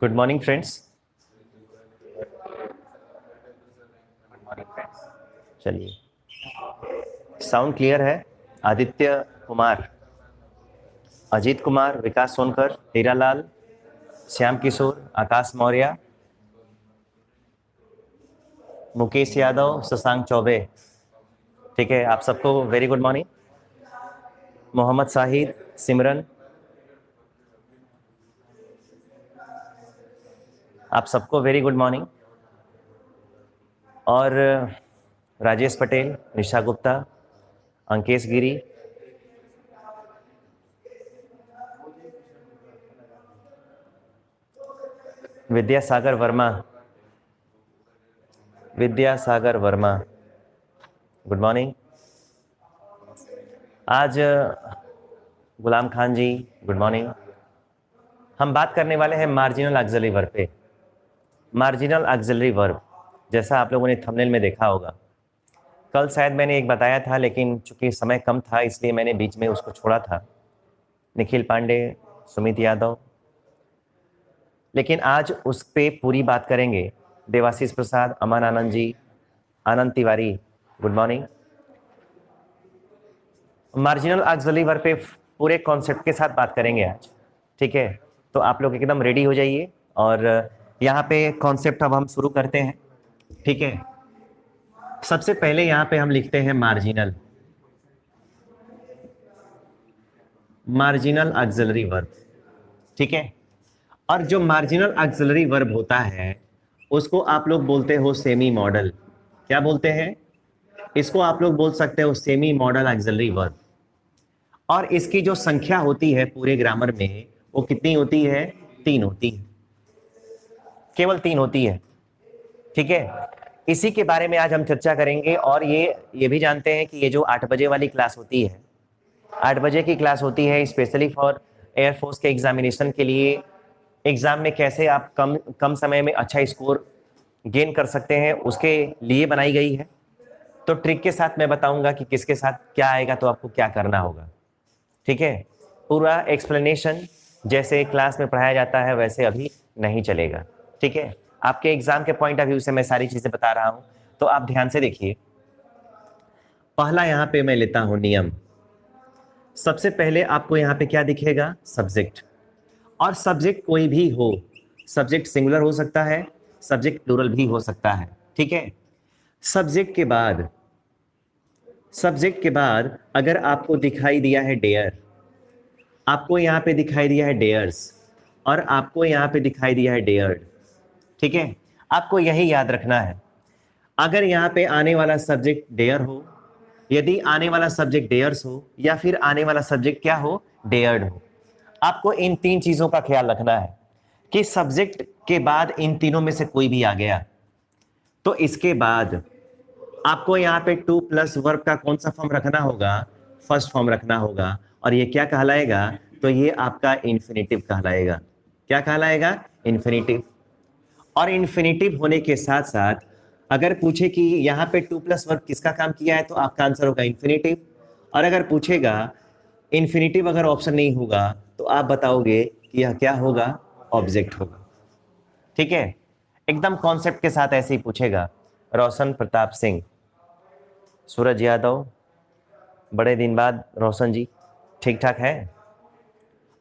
Good morning friends. चलिए, sound clear है। आदित्य कुमार, अजीत कुमार, विकास सोनकर, हीरालाल, श्याम किशोर, आकाश मौर्य, मुकेश यादव, शशांक चौबे। ठीक है, आप सबको very good morning. Mohammad Sahid, Simran, आप सबको वेरी गुड मॉर्निंग। और राजेश पटेल, निशा गुप्ता, अंकेश गिरी, विद्यासागर वर्मा, गुड मॉर्निंग। आज गुलाम खान जी, गुड मॉर्निंग। हम बात करने वाले हैं मार्जिनल ऑक्सिलरी वर्ब पे। मार्जिनल ऑक्सिलरी वर्ब, जैसा आप लोगों ने थंबनेल में देखा होगा, कल शायद मैंने एक बताया था, लेकिन चूंकि समय कम था इसलिए मैंने बीच में उसको छोड़ा था। निखिल पांडे, सुमित यादव, लेकिन आज उस पे पूरी बात करेंगे। Debashish Prasad, Aman Anand ji, Anand Tiwari, good morning. Marginal auxiliary verb पे पूरे कॉन्सेप्ट के साथ बात करेंगे आज। ठीक है, तो आप लोग एकदम रेडी हो जाइए और यहाँ पे कॉन्सेप्ट अब हम शुरू करते हैं। ठीक है, सबसे पहले यहाँ पे हम लिखते हैं मार्जिनल ऑक्सिलरी वर्ब। ठीक है, और जो मार्जिनल ऑक्सिलरी वर्ब होता है उसको आप लोग बोलते हो सेमी मॉडल। क्या बोलते हैं? इसको आप लोग बोल सकते हो सेमी मॉडल ऑक्सिलरी वर्ब। और इसकी जो संख्या होती है पूरे ग्रामर में वो कितनी होती है? 3 होती है, केवल 3 होती है। ठीक है, इसी के बारे में आज हम चर्चा करेंगे। और ये भी जानते हैं कि ये जो 8 बजे वाली क्लास होती है, 8 बजे की क्लास होती है स्पेशली फॉर एयरफोर्स के एग्जामिनेशन के लिए। एग्जाम में कैसे आप कम समय में अच्छा स्कोर गेन कर सकते हैं उसके लिए बनाई गई है। तो ट्रिक के साथ मैं बताऊंगा कि किसके साथ क्या आएगा तो आपको क्या करना होगा। ठीक है, पूरा एक्सप्लेनेशन जैसे क्लास में पढ़ाया जाता है वैसे अभी नहीं चलेगा। ठीक है, आपके एग्जाम के पॉइंट ऑफ व्यू से मैं सारी चीजें बता रहा हूं, तो आप ध्यान से देखिए। पहला यहां पे मैं लेता हूं नियम। सबसे पहले आपको यहां पे क्या दिखेगा? सब्जेक्ट। और सब्जेक्ट कोई भी हो, सब्जेक्ट सिंगुलर हो सकता है, सब्जेक्ट प्लूरल भी हो सकता है। ठीक है, सब्जेक्ट के बाद अगर आपको दिखाई दिया है डेयर, आपको यहां पे दिखाई दिया है डेयर्स, और आपको यहां पे दिखाई दिया है डेयर्ड। ठीक है, आपको यही याद रखना है। अगर यहां पे आने वाला सब्जेक्ट डेयर हो, यदि आने वाला सब्जेक्ट डेयर्स हो, या फिर आने वाला सब्जेक्ट क्या हो? डेयर्ड हो, आपको इन 3 चीजों का ख्याल रखना है कि सब्जेक्ट के बाद इन तीनों में से कोई भी आ गया तो इसके बाद आपको यहाँ पे टू प्लस वर्ब का कौन सा फॉर्म रखना होगा? फर्स्ट फॉर्म रखना होगा। और ये क्या कहलाएगा? तो ये आपका इन्फिनेटिव कहलाएगा। क्या कहलाएगा? इन्फिनेटिव। और इन्फिनेटिव होने के साथ साथ अगर पूछे कि यहाँ पे टू प्लस वर्ब किसका काम किया है तो आपका आंसर होगा इन्फिनेटिव। और अगर पूछेगा इन्फिनेटिव अगर ऑप्शन नहीं होगा तो आप बताओगे कि यह क्या होगा? ऑब्जेक्ट होगा। ठीक है, एकदम कॉन्सेप्ट के साथ ऐसे ही पूछेगा। रोशन प्रताप सिंह, सूरज यादव, बड़े दिन बाद रोशन जी, ठीक ठाक है?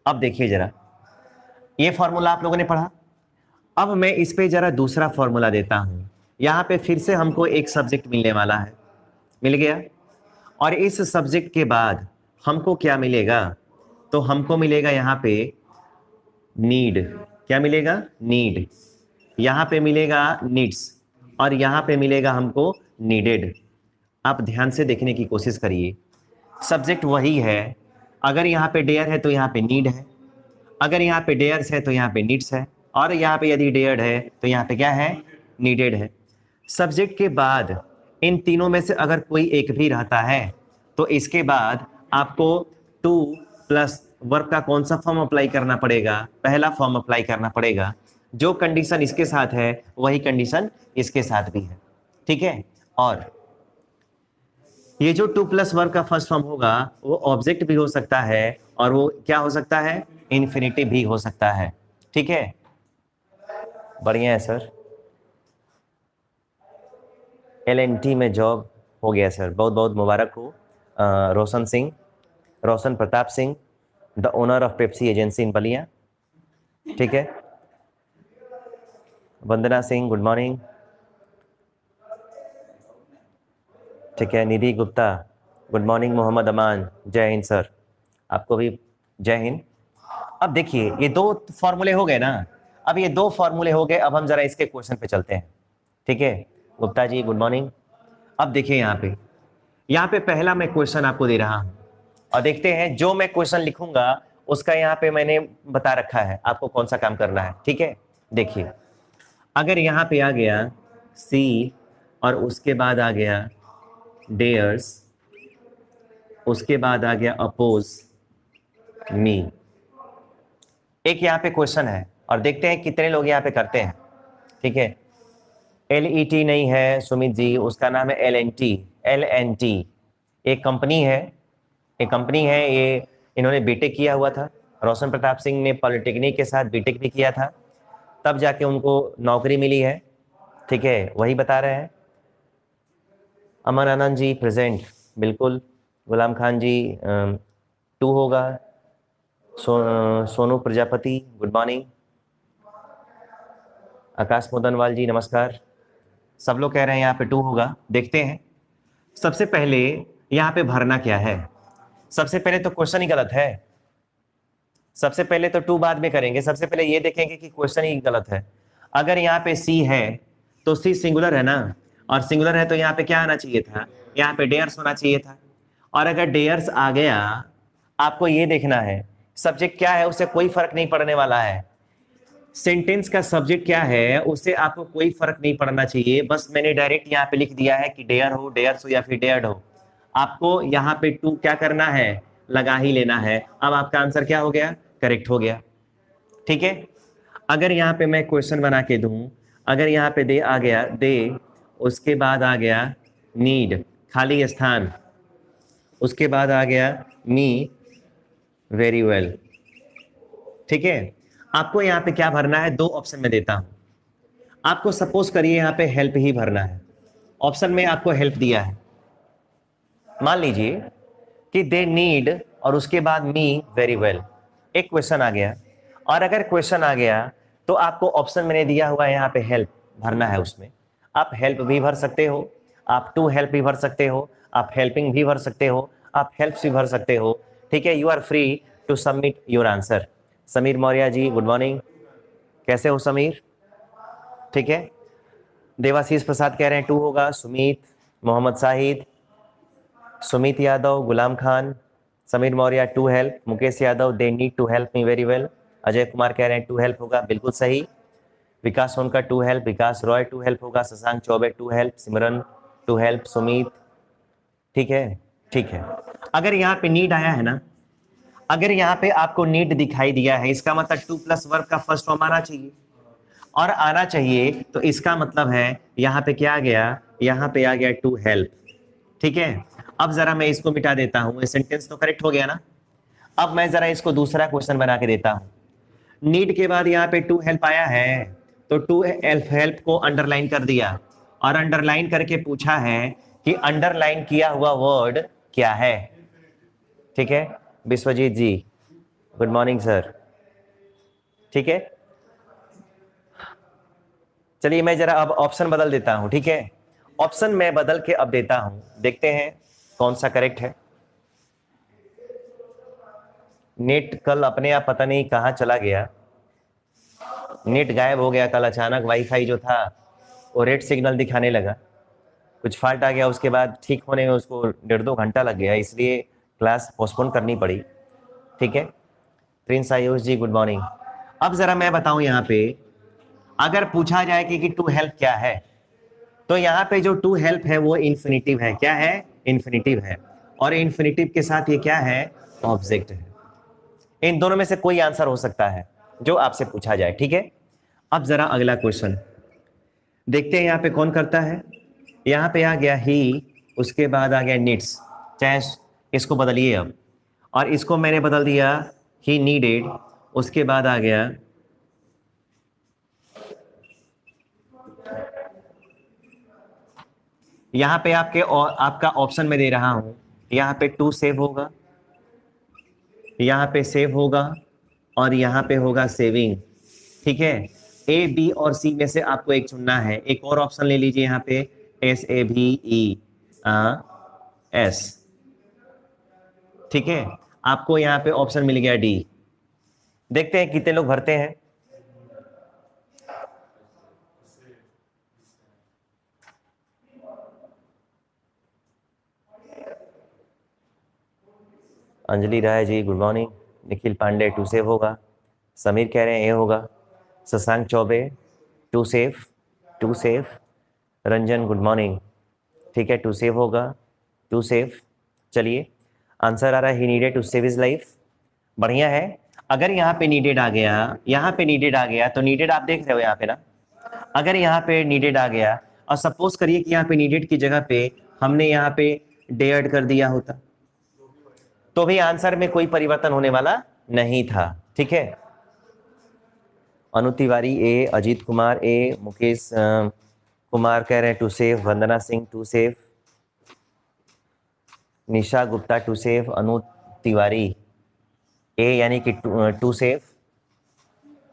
अब देखिए जरा, ये फॉर्मूला आप लोगों ने पढ़ा। अब मैं इस पे जरा दूसरा फॉर्मूला देता हूं। यहां पे फिर से हमको एक सब्जेक्ट मिलने वाला है, मिल गया। और इस सब्जेक्ट के बाद हमको क्या मिलेगा? तो हमको मिलेगा यहां पे नीड। क्या मिलेगा? नीड। यहां पे मिलेगा नीड्स, और यहां पे मिलेगा हमको नीडेड। आप ध्यान से देखने की कोशिश करिए, सब्जेक्ट वही है। अगर यहाँ पे डेयर है तो यहाँ पे नीड है, अगर यहाँ पे डेयर्स है तो यहाँ पे नीड्स है, और यहाँ पे यदि डेयर्ड है तो यहाँ पे क्या है? नीडेड है। सब्जेक्ट के बाद इन तीनों में से अगर कोई एक भी रहता है तो इसके बाद आपको टू प्लस वर्ब का कौन सा फॉर्म अप्लाई करना पड़ेगा? पहला फॉर्म अप्लाई करना पड़ेगा। जो कंडीशन इसके साथ है वही कंडीशन इसके साथ भी है। ठीक है, और ये जो टू प्लस वर्ब का फर्स्ट फॉर्म होगा वो ऑब्जेक्ट भी हो सकता है, और वो क्या हो सकता है? इन्फिनेटिव भी हो सकता है। ठीक है, बढ़िया है सर। LNT में जॉब हो गया सर, बहुत बहुत मुबारक हो। Roshan Singh, Roshan Pratap Singh, the owner of Pepsi agency in Ballia. ठीक है, वंदना सिंह गुड मॉर्निंग। ठीक है, निधि गुप्ता गुड मॉर्निंग। मोहम्मद अमान जय हिंद सर, आपको भी जय हिंद। अब देखिए ये दो फॉर्मूले हो गए ना, अब ये दो फॉर्मूले हो गए, अब हम जरा इसके क्वेश्चन पे चलते हैं। ठीक है, गुप्ता जी गुड मॉर्निंग। अब देखिए यहाँ पे पहला मैं क्वेश्चन आपको दे रहा हूँ और देखते हैं जो मैं क्वेश्चन लिखूंगा उसका यहाँ पे मैंने बता रखा है आपको कौन सा काम करना है। ठीक है, देखिए अगर यहाँ पे आ गया सी और उसके बाद आ गया डेयर्स, उसके बाद आ गया अपोज मी। एक यहाँ पे क्वेश्चन है और देखते हैं कितने लोग यहाँ पे करते हैं। ठीक है, LET नहीं है सुमित जी, उसका नाम है LNT। LNT एक कंपनी है, ये इन्होंने बीटेक किया हुआ था। रोशन प्रताप सिंह ने पॉलिटेक्निक के साथ बीटेक भी किया था, तब जाके उनको नौकरी मिली है। ठीक है, वही बता रहे हैं। अमन आनंद जी प्रेजेंट, बिल्कुल। गुलाम खान जी 2 होगा। Sonu Prajapati good morning. आकाश मोदनवाल जी नमस्कार। सब लोग कह रहे हैं यहाँ पे 2 होगा, देखते हैं। सबसे पहले यहाँ पे भरना क्या है, सबसे पहले तो क्वेश्चन ही गलत है। सबसे पहले तो 2 बाद में करेंगे, सबसे पहले ये देखेंगे कि क्वेश्चन ही गलत है। अगर यहाँ पे सी है तो सी सिंगुलर है ना, और सिंगुलर है तो यहाँ पे क्या आना चाहिए था, यहाँ पे डेयर्स होना चाहिए था। और अगर डेयर्स आ गया, आपको ये देखना है सब्जेक्ट क्या है, उससे कोई फर्क नहीं पड़ने वाला है। सेंटेंस का सब्जेक्ट क्या है उससे आपको कोई फर्क नहीं पड़ना चाहिए। बस मैंने डायरेक्ट यहाँ पे लिख दिया है कि डेयर हो, डेयर्स हो या फिर डेयर्ड हो। आपको यहाँ पे 2 क्या करना है, लगा ही लेना है। अब आपका आंसर क्या हो गया, करेक्ट हो गया। ठीक है, अगर यहाँ पे मैं क्वेश्चन बना के दूं, अगर यहाँ पे दे आ गया दे, उसके बाद आ गया नीड खाली स्थान, उसके बाद आ गया मी वेरी वेल। ठीक है, आपको यहाँ पे क्या भरना है, 2 ऑप्शन में देता हूं आपको। सपोज करिए यहाँ पे हेल्प ही भरना है, ऑप्शन में आपको हेल्प दिया है। मान लीजिए कि दे नीड और उसके बाद मी वेरी वेल, एक क्वेश्चन आ गया। और अगर क्वेश्चन आ गया तो आपको ऑप्शन मैंने दिया हुआ है यहाँ पे हेल्प भरना है। उसमें आप हेल्प भी भर सकते हो, आप टू हेल्प भी भर सकते हो, आप हेल्पिंग भी भर सकते हो, आप हेल्प्स भी भर सकते हो। ठीक है, you are free to submit your answer. Sameer Maurya ji good morning, कैसे हो समीर? ठीक है, देवाशीष प्रसाद कह रहे हैं 2 होगा। Sumit, Mohammad Shahid, Sumit Yadav, Ghulam Khan, Samir Maurya 2 help, Mukesh Yadav they need to help me very well, Ajay Kumar कह रहे हैं 2 हेल्प होगा, बिल्कुल सही। विकास सोनकर 2 हेल्प, विकास रॉय 2 हेल्प होगा, शशांक चौबे 2 हेल्प, सिमरन 2 हेल्प, सुमित। ठीक है, ठीक है। अगर यहाँ पे नीड आया है ना, अगर यहाँ पे आपको नीड दिखाई दिया है, इसका मतलब 2 प्लस वर्ब का फर्स्ट फॉर्म आना चाहिए, और आना चाहिए तो इसका मतलब है यहाँ पे क्या आ गया, यहाँ पे आ गया 2 हेल्प। ठीक है, अब जरा मैं इसको मिटा देता हूँ, ये सेंटेंस तो करेक्ट हो गया ना। अब मैं जरा इसको दूसरा क्वेश्चन बना के देता हूँ। नीड के बाद यहाँ पे 2 हेल्प आया है तो 2 हेल्प को अंडरलाइन कर दिया, और अंडरलाइन करके पूछा है कि अंडरलाइन किया हुआ वर्ड क्या है। ठीक है, विश्वजीत जी गुड मॉर्निंग सर। ठीक है, चलिए मैं जरा अब ऑप्शन बदल देता हूं। ठीक है, ऑप्शन मैं बदल के अब देता हूं, देखते हैं कौन सा करेक्ट है। नेट कल अपने आप पता नहीं कहां चला गया, नेट गायब हो गया कल अचानक। वाईफाई जो था वो रेड सिग्नल दिखाने लगा, कुछ फॉल्ट आ गया, उसके बाद ठीक होने में उसको 1.5-2 घंटा लग गया, इसलिए क्लास पोस्टपोन करनी पड़ी। ठीक है, प्रिंस आयुष जी गुड मॉर्निंग। अब जरा मैं बताऊं, यहाँ पे अगर पूछा जाए कि 2 हेल्प क्या है, तो यहाँ पे जो 2 हेल्प है वो इन्फिनिटिव है। क्या है, इन्फिनिटिव है, और इन्फिनिटिव के साथ ये क्या है, ऑब्जेक्ट है। इन दोनों में से कोई आंसर हो सकता है जो आपसे पूछा जाए। ठीक है, अब जरा अगला क्वेश्चन देखते हैं यहाँ पे कौन करता है। यहाँ पे आ गया ही, उसके बाद आ गया नीड्स, चाहे इसको बदलिए अब, और इसको मैंने बदल दिया ही नीडेड, उसके बाद आ गया यहाँ पे आपका ऑप्शन में दे रहा हूं, यहाँ पे टू सेव होगा, यहाँ पे सेव होगा, और यहाँ पे होगा सेविंग। ठीक है, ए बी और सी में से आपको एक चुनना है। एक और ऑप्शन ले लीजिए यहाँ पे, SAVES। ठीक है, आपको यहाँ पे ऑप्शन मिल गया डी। देखते हैं कितने लोग भरते हैं। Anjali Rai ji good morning. Nikhil Pandey to save होगा। समीर कह रहे हैं ए होगा। Shashank Choubey to save. Ranjan good morning. ठीक है, टू सेव होगा, टू सेव। चलिए, आंसर आ रहा है he needed to save his life. बढ़िया है। अगर यहाँ पे नीडेड आ गया, यहाँ पे नीडेड आ गया, तो नीडेड आप देख रहे हो यहाँ पे ना, अगर यहाँ पे नीडेड आ गया और सपोज करिए कि यहाँ पे नीडेड की जगह पे हमने यहाँ पे डेयर्ड कर दिया होता, तो भी आंसर में कोई परिवर्तन होने वाला नहीं था। ठीक है, अनु तिवारी ए, अजीत कुमार ए, मुकेश कुमार कह रहे हैं to save, Vandana Singh to save, Nisha Gupta to save, Anu Tiwari A यानी कि टू सेव।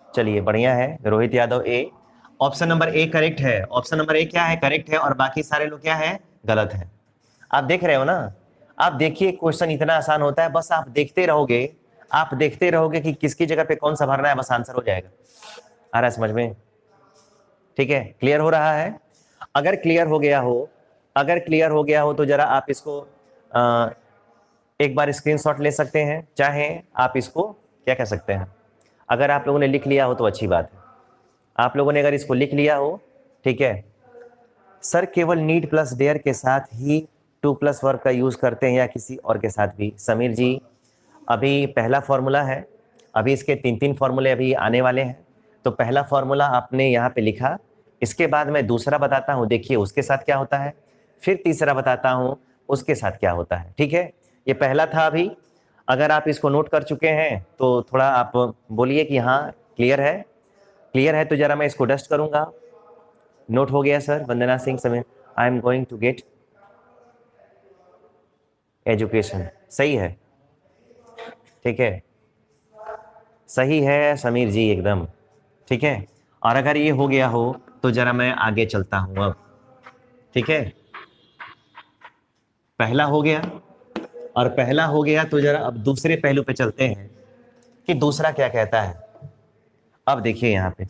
चलिए बढ़िया है, Rohit Yadav A. Option number A correct है। ऑप्शन नंबर ए क्या है, करेक्ट है, और बाकी सारे लोग क्या है, गलत है। आप देख रहे हो ना, आप देखिए क्वेश्चन इतना आसान होता है, बस आप देखते रहोगे कि किसकी जगह पे कौन सा भरना है, बस आंसर हो जाएगा। आ रहा है समझ में? ठीक है, क्लियर हो रहा है? अगर क्लियर हो गया हो तो जरा आप इसको एक बार स्क्रीनशॉट ले सकते हैं, चाहे आप इसको क्या कह सकते हैं, अगर आप लोगों ने लिख लिया हो तो अच्छी बात है। आप लोगों ने अगर इसको लिख लिया हो, ठीक है। सर केवल नीड प्लस डेयर के साथ ही टू प्लस वर्ब का यूज करते हैं या किसी और के साथ भी? समीर जी, अभी पहला फॉर्मूला है, अभी इसके 3 फॉर्मूले अभी आने वाले हैं। तो पहला फॉर्मूला आपने यहाँ पे लिखा, इसके बाद मैं दूसरा बताता हूँ, देखिए उसके साथ क्या होता है, फिर तीसरा बताता हूँ उसके साथ क्या होता है। ठीक है, ये पहला था। अभी अगर आप इसको नोट कर चुके हैं तो थोड़ा आप बोलिए कि हाँ क्लियर है। क्लियर है तो जरा मैं इसको डस्ट करूँगा। नोट हो गया sir? Vandana Singh Sameer, I am going to get education. सही है, ठीक है, सही है समीर जी एकदम। ठीक है, और अगर ये हो गया हो तो जरा मैं आगे चलता हूं अब। ठीक है, पहला हो गया, और पहला हो गया तो जरा अब दूसरे पहलू पे चलते हैं कि दूसरा क्या कहता है। अब देखिए यहाँ पे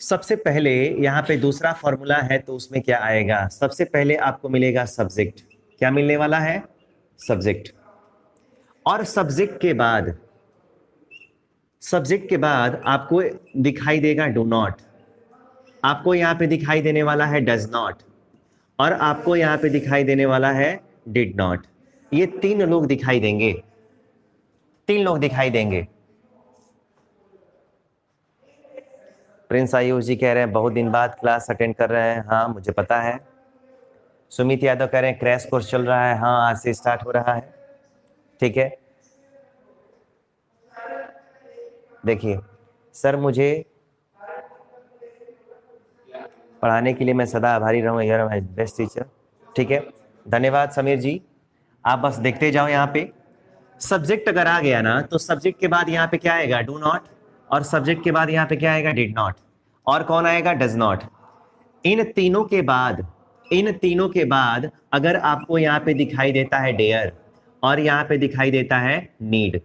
सबसे पहले यहाँ पे दूसरा फॉर्मूला है, तो उसमें क्या आएगा, सबसे पहले आपको मिलेगा सब्जेक्ट। क्या मिलने वाला है? सब्जेक्ट। और सब्जेक्ट के बाद आपको दिखाई देगा डू नॉट, आपको यहाँ पे दिखाई देने वाला है डज नॉट, और आपको यहाँ पे दिखाई देने वाला है डिड नॉट। ये 3 लोग दिखाई देंगे, 3 लोग दिखाई देंगे। प्रिंस आयुष जी कह रहे हैं बहुत दिन बाद क्लास अटेंड कर रहे हैं। हाँ मुझे पता है। सुमित यादव कह रहे हैं क्रैश कोर्स चल रहा है। हाँ आज से स्टार्ट हो रहा है। ठीक है, देखिए सर मुझे पढ़ाने के लिए मैं सदा आभारी रहूँगा, यार माय बेस्ट टीचर। ठीक है, धन्यवाद समीर जी। आप बस देखते जाओ। यहाँ पे सब्जेक्ट अगर आ गया ना, तो सब्जेक्ट के बाद यहाँ पे क्या आएगा? डू नॉट, और सब्जेक्ट के बाद यहाँ पे क्या आएगा? डिड नॉट, और कौन आएगा? Does not. इन तीनों के बाद अगर आपको यहाँ पे दिखाई देता है डेयर, और यहाँ पे दिखाई देता है नीड,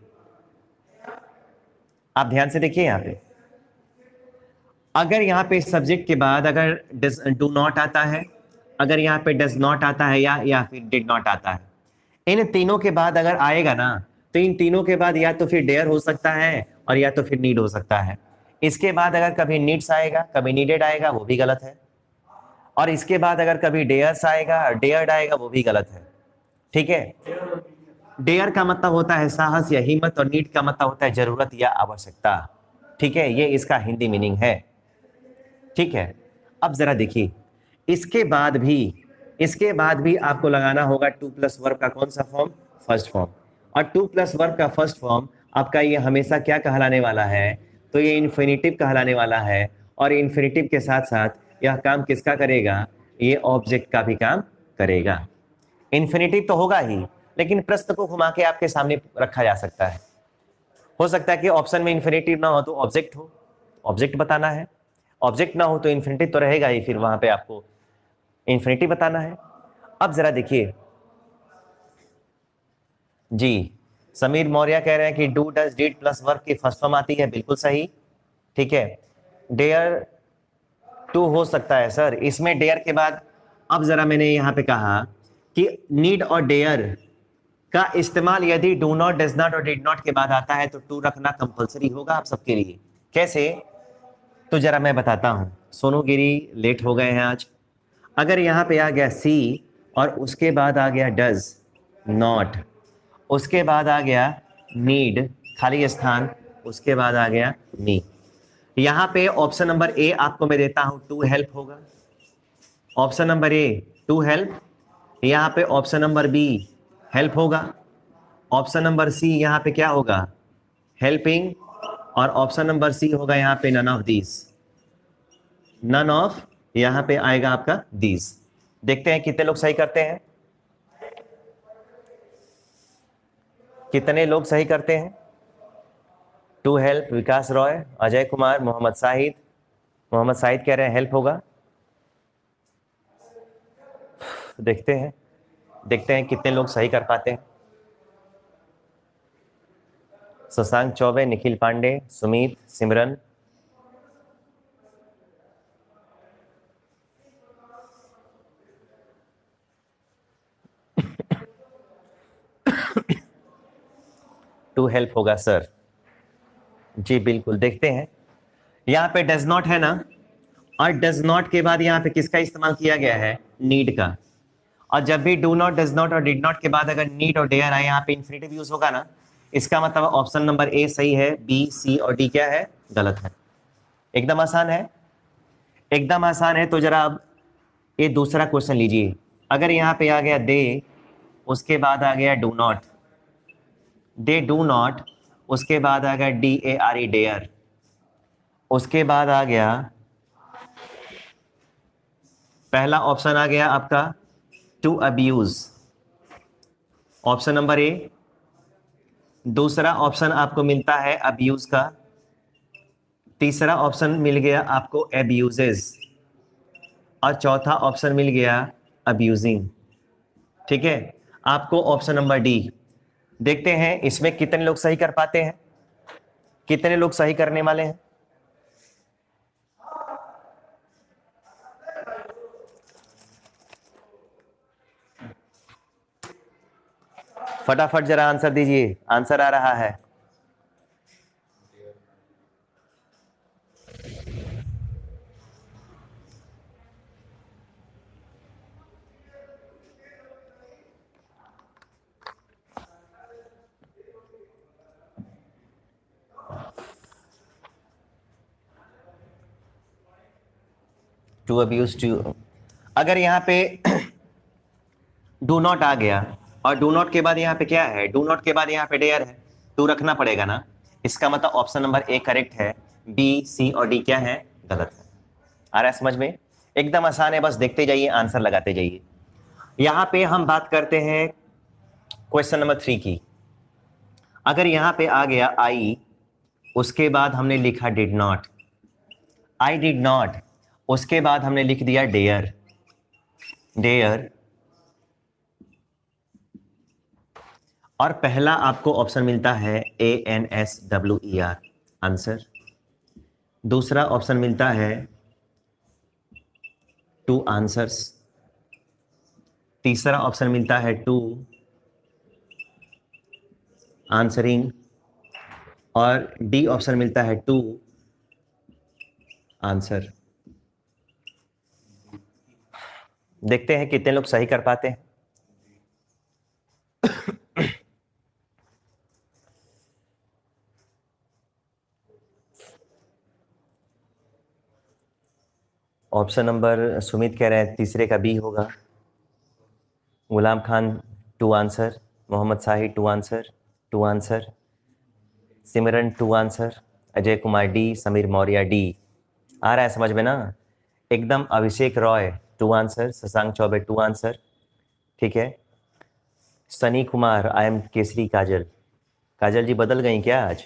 आप ध्यान से देखिए यहाँ पे, अगर यहाँ पे सब्जेक्ट के बाद अगर डू नॉट आता है, अगर यहाँ पे डज नॉट आता है, या फिर डिड नॉट आता है, इन तीनों के बाद अगर आएगा ना, तो इन तीनों के बाद या तो फिर डेयर हो सकता है और या तो फिर नीड हो सकता है। इसके बाद अगर कभी नीड्स आएगा, कभी नीडेड आएगा, वो भी गलत है। और इसके बाद अगर कभी डेयर्स आएगा, डेयर्ड आएगा, वो भी गलत है। ठीक है, डेयर का मतलब होता है साहस या हिम्मत, और नीड का मतलब होता है जरूरत या आवश्यकता। ठीक है, ये इसका हिंदी मीनिंग है। ठीक है, अब जरा देखिए, इसके बाद भी आपको लगाना होगा टू प्लस वर्ब का कौन सा फॉर्म? First form. और टू प्लस वर्ब का फर्स्ट फॉर्म आपका ये हमेशा क्या कहलाने वाला है? तो ये इन्फिनिटिव कहलाने वाला है। और इन्फिनिटिव के साथ साथ यह काम किसका करेगा? ये ऑब्जेक्ट का भी काम करेगा। इन्फिनिटिव तो होगा ही, लेकिन प्रश्न को घुमा के आपके सामने रखा जा सकता है। हो सकता है कि ऑप्शन में इन्फिनिटिव ना हो तो ऑब्जेक्ट हो, ऑब्जेक्ट बताना है। ऑब्जेक्ट ना हो तो इन्फिनिटिव तो रहेगा ही, फिर वहां पे आपको इन्फिनिटिव बताना है। अब जरा देखिए जी, समीर मौर्य कह रहे हैं कि do does did plus verb की फर्स्ट फॉर्म आती है, बिल्कुल सही। ठीक है, डेयर टू हो सकता है सर, इसमें डेयर के बाद अब जरा मैंने यहां पे कहा कि नीड और डेयर का इस्तेमाल यदि डू नॉट, डज नॉट और डिड नॉट के बाद आता है तो टू रखना कंपलसरी होगा आप सबके लिए। कैसे, तो जरा मैं बताता हूं। सोनू गिरी लेट हो गए हैं आज। अगर यहां पे आ गया सी और उसके बाद आ गया डज नॉट, उसके बाद आ गया नीड खाली स्थान, उसके बाद आ गया नी, यहां पे ऑप्शन नंबर ए आपको मैं देता हूं टू हेल्प होगा। Option number A to help, यहां पे ऑप्शन नंबर बी हेल्प होगा, ऑप्शन नंबर सी यहां पे क्या होगा, हेल्पिंग, और ऑप्शन नंबर सी होगा यहां पे none of these, none of यहां पे आएगा आपका दीज। देखते हैं कितने लोग सही करते हैं, कितने लोग सही करते हैं। टू हेल्प, विकास रॉय, अजय कुमार, मोहम्मद साहिद, मोहम्मद साहिद कह रहे हैं हेल्प होगा। देखते हैं कितने लोग सही कर पाते हैं। शशांक चौबे, निखिल पांडे, सुमित, सिमरन, टू हेल्प होगा सर जी, बिल्कुल। देखते हैं यहाँ पे डज नॉट है ना, और डज नॉट के बाद यहाँ पे किसका इस्तेमाल किया गया है, नीड का। और जब भी डू नॉट, डज नॉट और डिड नॉट के बाद अगर नीड और डेयर आए, यहाँ पे इन्फिनिटिव यूज होगा ना, इसका मतलब ऑप्शन नंबर ए सही है, बी सी और डी क्या है, गलत है। एकदम आसान है, एकदम आसान है। तो जरा अब ये दूसरा क्वेश्चन लीजिए। अगर यहाँ पे आ गया दे, उसके बाद आ गया do not, they do not, उसके बाद आ गया D A R E dare, उसके बाद आ गया पहला ऑप्शन आ गया आपका to abuse, option number A. दूसरा ऑप्शन आपको मिलता है अब्यूज का, तीसरा ऑप्शन मिल गया आपको एब्यूजेस, और चौथा ऑप्शन मिल गया अब्यूजिंग। ठीक है, आपको ऑप्शन नंबर डी। देखते हैं इसमें कितने लोग सही कर पाते हैं, कितने लोग सही करने वाले हैं। फटाफट जरा आंसर दीजिए, आंसर आ रहा है। टू अब्यूज टू, अगर यहाँ पे डू नॉट आ गया और डू नॉट के बाद यहाँ पे क्या है, डू नॉट के बाद यहाँ पे डेयर है, टू रखना पड़ेगा ना, इसका मतलब ऑप्शन नंबर ए करेक्ट है, बी सी और डी क्या है, गलत है। आ रहा है समझ में, एकदम आसान है, बस देखते जाइए, आंसर लगाते जाइए। यहाँ पे हम बात करते हैं क्वेश्चन नंबर 3 की। अगर यहाँ पे आ गया आई, उसके बाद हमने लिखा did not, I did not, उसके बाद हमने लिख दिया डेयर, डेयर, और पहला आपको ऑप्शन मिलता है ANSWER, आंसर। दूसरा ऑप्शन मिलता है टू आंसर्स, तीसरा ऑप्शन मिलता है टू आंसरिंग, और डी ऑप्शन मिलता है टू आंसर। देखते हैं कितने लोग सही कर पाते हैं। ऑप्शन नंबर सुमित कह रहे हैं तीसरे का बी होगा, Ghulam Khan to answer, Mohammad Sahid to answer, to answer, Simran to answer, Ajay Kumar D, Samir Maurya D. आ रहा है समझ में ना, एकदम। अभिषेक रॉय 2 आंसर, शशांक चौबे 2 आंसर, ठीक है। सनी कुमार आई एम केसरी काजल, काजल जी बदल गई क्या आज,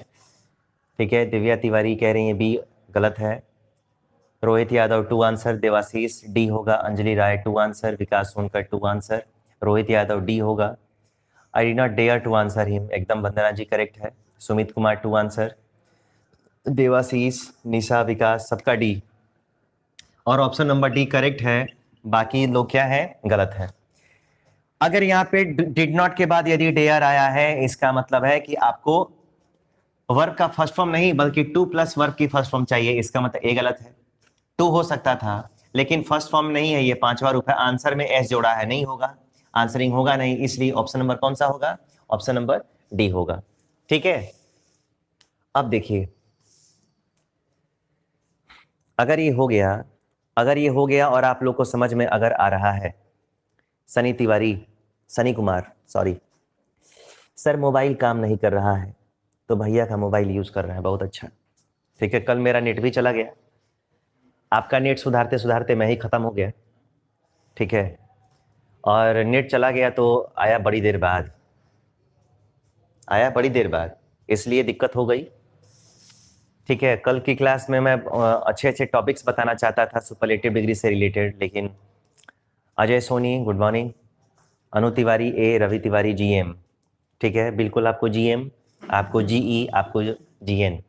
ठीक है। दिव्या तिवारी कह रही है बी गलत है। रोहित यादव 2 आंसर, देवाशीष डी होगा। Anjali Rai 2 answer, Vikas Sonkar 2 answer, Rohit Yadav D होगा। I did not dare to answer him, एकदम वंदना जी करेक्ट है। सुमित कुमार 2 आंसर, देवाशीष, निशा, विकास सबका डी, और ऑप्शन नंबर डी करेक्ट है। बाकी लोग क्या है, गलत है। अगर यहाँ पे डिड नॉट के बाद यदि डेयर आया है, इसका मतलब है कि आपको वर्ब का फर्स्ट फॉर्म नहीं बल्कि टू प्लस वर्ब की फर्स्ट फॉर्म चाहिए, इसका मतलब ए गलत है। टू हो सकता था लेकिन फर्स्ट फॉर्म नहीं है, ये 5वां रूप है, आंसर में एस जोड़ा है, नहीं होगा, आंसरिंग होगा नहीं, इसलिए ऑप्शन नंबर कौन सा होगा, ऑप्शन नंबर डी होगा, ठीक है। अब देखिए, अगर ये हो गया, अगर ये हो गया और आप लोग को समझ में अगर आ रहा है, Sunny Tiwari, Sunny Kumar sorry, sir mobile काम नहीं कर रहा है, तो भैया का मोबाइल यूज कर रहे हैं, बहुत अच्छा, ठीक है। कल मेरा नेट भी चला गया, आपका नेट सुधारते सुधारते मैं ही खत्म हो गया, ठीक है। और नेट चला गया तो आया बड़ी देर बाद, आया बड़ी देर बाद, इसलिए दिक्कत हो गई, ठीक है। कल की क्लास में मैं अच्छे अच्छे टॉपिक्स बताना चाहता था सुपरलेटिव डिग्री से रिलेटेड, लेकिन अजय सोनी गुड मॉर्निंग, अनु तिवारी ए, रवि तिवारी जीएम, ठीक है, बिल्कुल आपको जीएम, आपको जीई, आपको जीएन,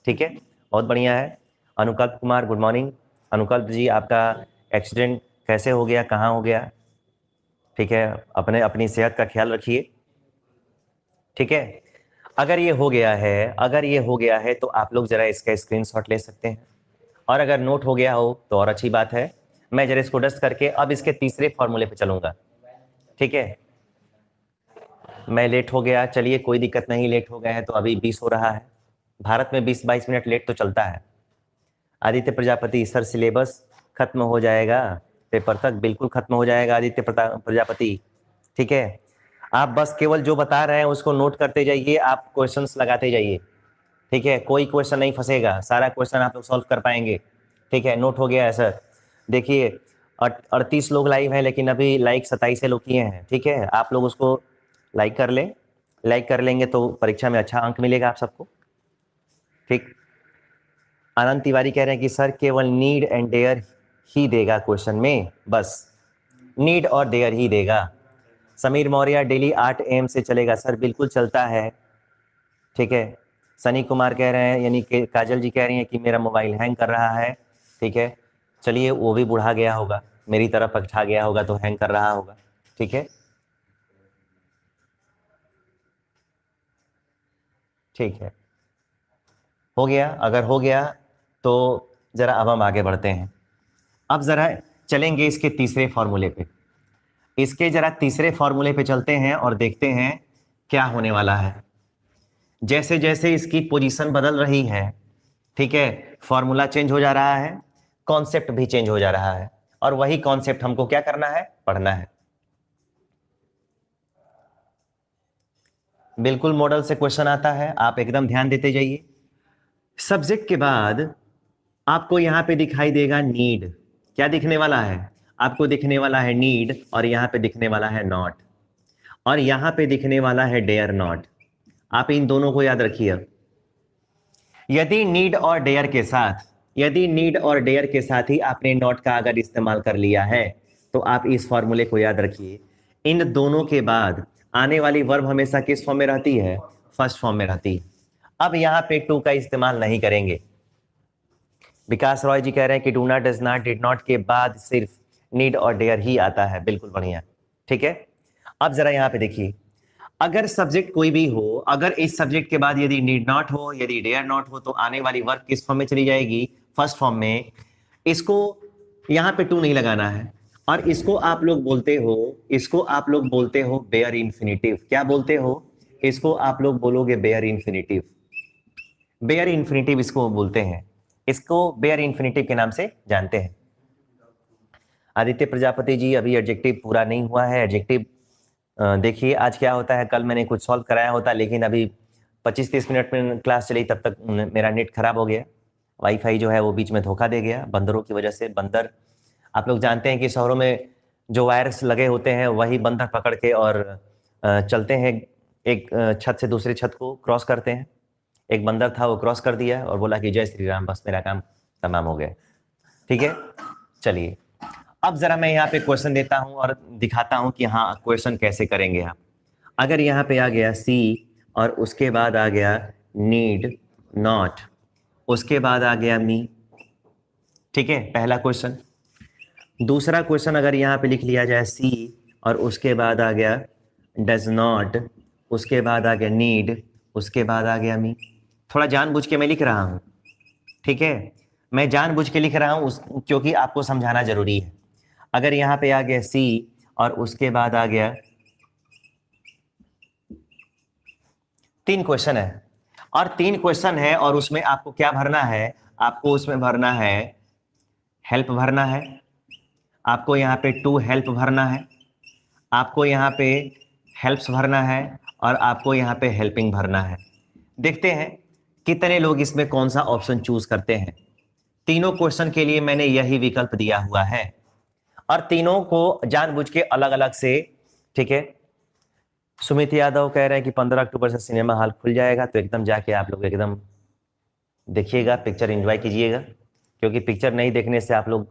ठीक है, बहुत बढ़िया है। अनुकल्प कुमार गुड मॉर्निंग, अनुकल्प जी आपका एक्सीडेंट कैसे हो गया, कहाँ हो गया, ठीक है, अपनी सेहत का ख्याल रखिए, ठीक है। अगर ये हो गया है, अगर ये हो गया है तो आप लोग जरा इसका स्क्रीनशॉट ले सकते हैं, और अगर नोट हो गया हो तो और अच्छी बात है। मैं जरा इसको डस्ट करके अब इसके तीसरे फॉर्मूले पे चलूंगा, ठीक है। मैं लेट हो गया, चलिए कोई दिक्कत नहीं, लेट हो गया है तो अभी 20 हो रहा है, भारत में 20-22 मिनट लेट तो चलता है। आदित्य प्रजापति सर सिलेबस खत्म हो जाएगा पेपर तक, बिल्कुल खत्म हो जाएगा आदित्य प्रजापति, ठीक है। आप बस केवल जो बता रहे हैं उसको नोट करते जाइए, आप क्वेश्चंस लगाते जाइए, ठीक है, कोई क्वेश्चन नहीं फंसेगा, सारा क्वेश्चन आप लोग सॉल्व कर पाएंगे, ठीक है। नोट हो गया है सर, देखिए 38 लोग लाइव हैं लेकिन अभी लाइक 27 लोग किए हैं, ठीक है। आप लोग उसको लाइक कर लें, लाइक कर लेंगे तो परीक्षा में अच्छा अंक मिलेगा आप सबको, ठीक। आनंद तिवारी कह रहे हैं कि सर केवल नीड एंड डेयर ही देगा क्वेश्चन में, बस नीड और डेयर ही देगा। समीर मौर्य डेली 8 AM से चलेगा, सर बिल्कुल चलता है, ठीक है। सनी कुमार कह रहे हैं, यानी कि काजल जी कह रही हैं कि मेरा मोबाइल हैंग कर रहा है, ठीक है, चलिए वो भी बुढ़ा गया होगा, मेरी तरफ पकड़ा गया होगा तो हैंग कर रहा होगा, ठीक है, ठीक है, हो गया। अगर हो गया तो जरा अब हम आगे बढ़ते हैं, अब जरा चलेंगे इसके तीसरे फॉर्मूले पे, इसके जरा तीसरे फॉर्मूले पे चलते हैं और देखते हैं क्या होने वाला है। जैसे जैसे इसकी पोजीशन बदल रही है, ठीक है, फॉर्मूला चेंज हो जा रहा है, कॉन्सेप्ट भी चेंज हो जा रहा है, और वही कॉन्सेप्ट हमको क्या करना है, पढ़ना है। बिल्कुल मॉडल से क्वेश्चन आता है, आप एकदम ध्यान देते जाइए। सब्जेक्ट के बाद आपको यहां पे दिखाई देगा नीड, क्या दिखने वाला है, आपको दिखने वाला है नीड, और यहां पे दिखने वाला है नॉट, और यहां पे दिखने वाला है डेयर नॉट। आप इन दोनों को याद रखिए। यदि नीड और डेयर के साथ, यदि नीड और डेयर के साथ ही आपने नॉट का अगर इस्तेमाल कर लिया है तो आप इस फॉर्मूले को याद रखिए, इन दोनों के बाद आने वाली वर्ब हमेशा किस फॉर्म में रहती है, फर्स्ट फॉर्म में रहती है। अब यहां पे टू का इस्तेमाल नहीं करेंगे। विकास रॉय जी कह रहे हैं कि do not, does not, did not के बाद सिर्फ नीड और डेयर ही आता है, बिल्कुल बढ़िया, ठीक है। अब जरा यहां पे देखिए, अगर सब्जेक्ट कोई भी हो, अगर इस सब्जेक्ट के बाद यदि नीड नॉट हो, यदि डेयर नॉट हो, तो आने वाली वर्ब किस फॉर्म में चली जाएगी, फर्स्ट फॉर्म में। इसको यहां पे टू नहीं लगाना है, और इसको आप लोग बोलते हो, इसको आप लोग बोलते हो बेयर इन्फिनिटिव। क्या बोलते हो, इसको आप लोग बोलोगे बेयर इन्फिनिटिव, बेयर इन्फिनिटिव इसको बोलते हैं, इसको बेयर इन्फिनिटिव के नाम से जानते हैं। आदित्य प्रजापति जी अभी एडजेक्टिव पूरा नहीं हुआ है, एडजेक्टिव देखिए आज क्या होता है, कल मैंने कुछ सॉल्व कराया होता लेकिन अभी 25-30 मिनट में क्लास चली, तब तक मेरा नेट खराब हो गया, वाईफाई जो है वो बीच में धोखा दे गया, बंदरों की वजह से, बंदर आप लोग जानते हैं कि शहरों में जो वायर्स लगे होते हैं वही बंदर पकड़ के और चलते हैं, एक छत से दूसरी छत को क्रॉस करते हैं। एक बंदर था, वो क्रॉस कर दिया और बोला कि जय श्री राम, बस मेरा काम तमाम हो गया। ठीक है, चलिए अब जरा मैं यहाँ पे क्वेश्चन देता हूँ और दिखाता हूँ कि हाँ क्वेश्चन कैसे करेंगे आप। अगर यहाँ पे आ गया सी और उसके बाद आ गया नीड नॉट, उसके बाद आ गया मी, ठीक है, पहला क्वेश्चन। दूसरा क्वेश्चन अगर यहाँ पे लिख लिया जाए सी और उसके बाद आ गया डज नॉट, उसके बाद आ गया नीड, उसके बाद आ गया मी। थोड़ा जानबूझ के मैं लिख रहा हूँ, ठीक है, मैं जानबूझ के लिख रहा हूँ क्योंकि आपको समझाना जरूरी है। अगर यहाँ पे आ गया सी और उसके बाद आ गया, तीन क्वेश्चन है और तीन क्वेश्चन है और उसमें आपको क्या भरना है, आपको उसमें भरना है हेल्प भरना है, आपको यहाँ पे टू हेल्प भरना है, आपको यहाँ पे हेल्प्स भरना है और आपको यहाँ पे हेल्पिंग भरना है। देखते हैं कितने लोग इसमें कौन सा ऑप्शन चूज करते हैं। तीनों क्वेश्चन के लिए मैंने यही विकल्प दिया हुआ है और तीनों को जानबूझ के अलग अलग से, ठीक है। सुमित यादव कह रहे हैं कि 15 अक्टूबर से सिनेमा हॉल खुल जाएगा, तो एकदम जाके आप लोग एकदम देखिएगा, पिक्चर एंजॉय कीजिएगा, क्योंकि पिक्चर नहीं देखने से आप लोग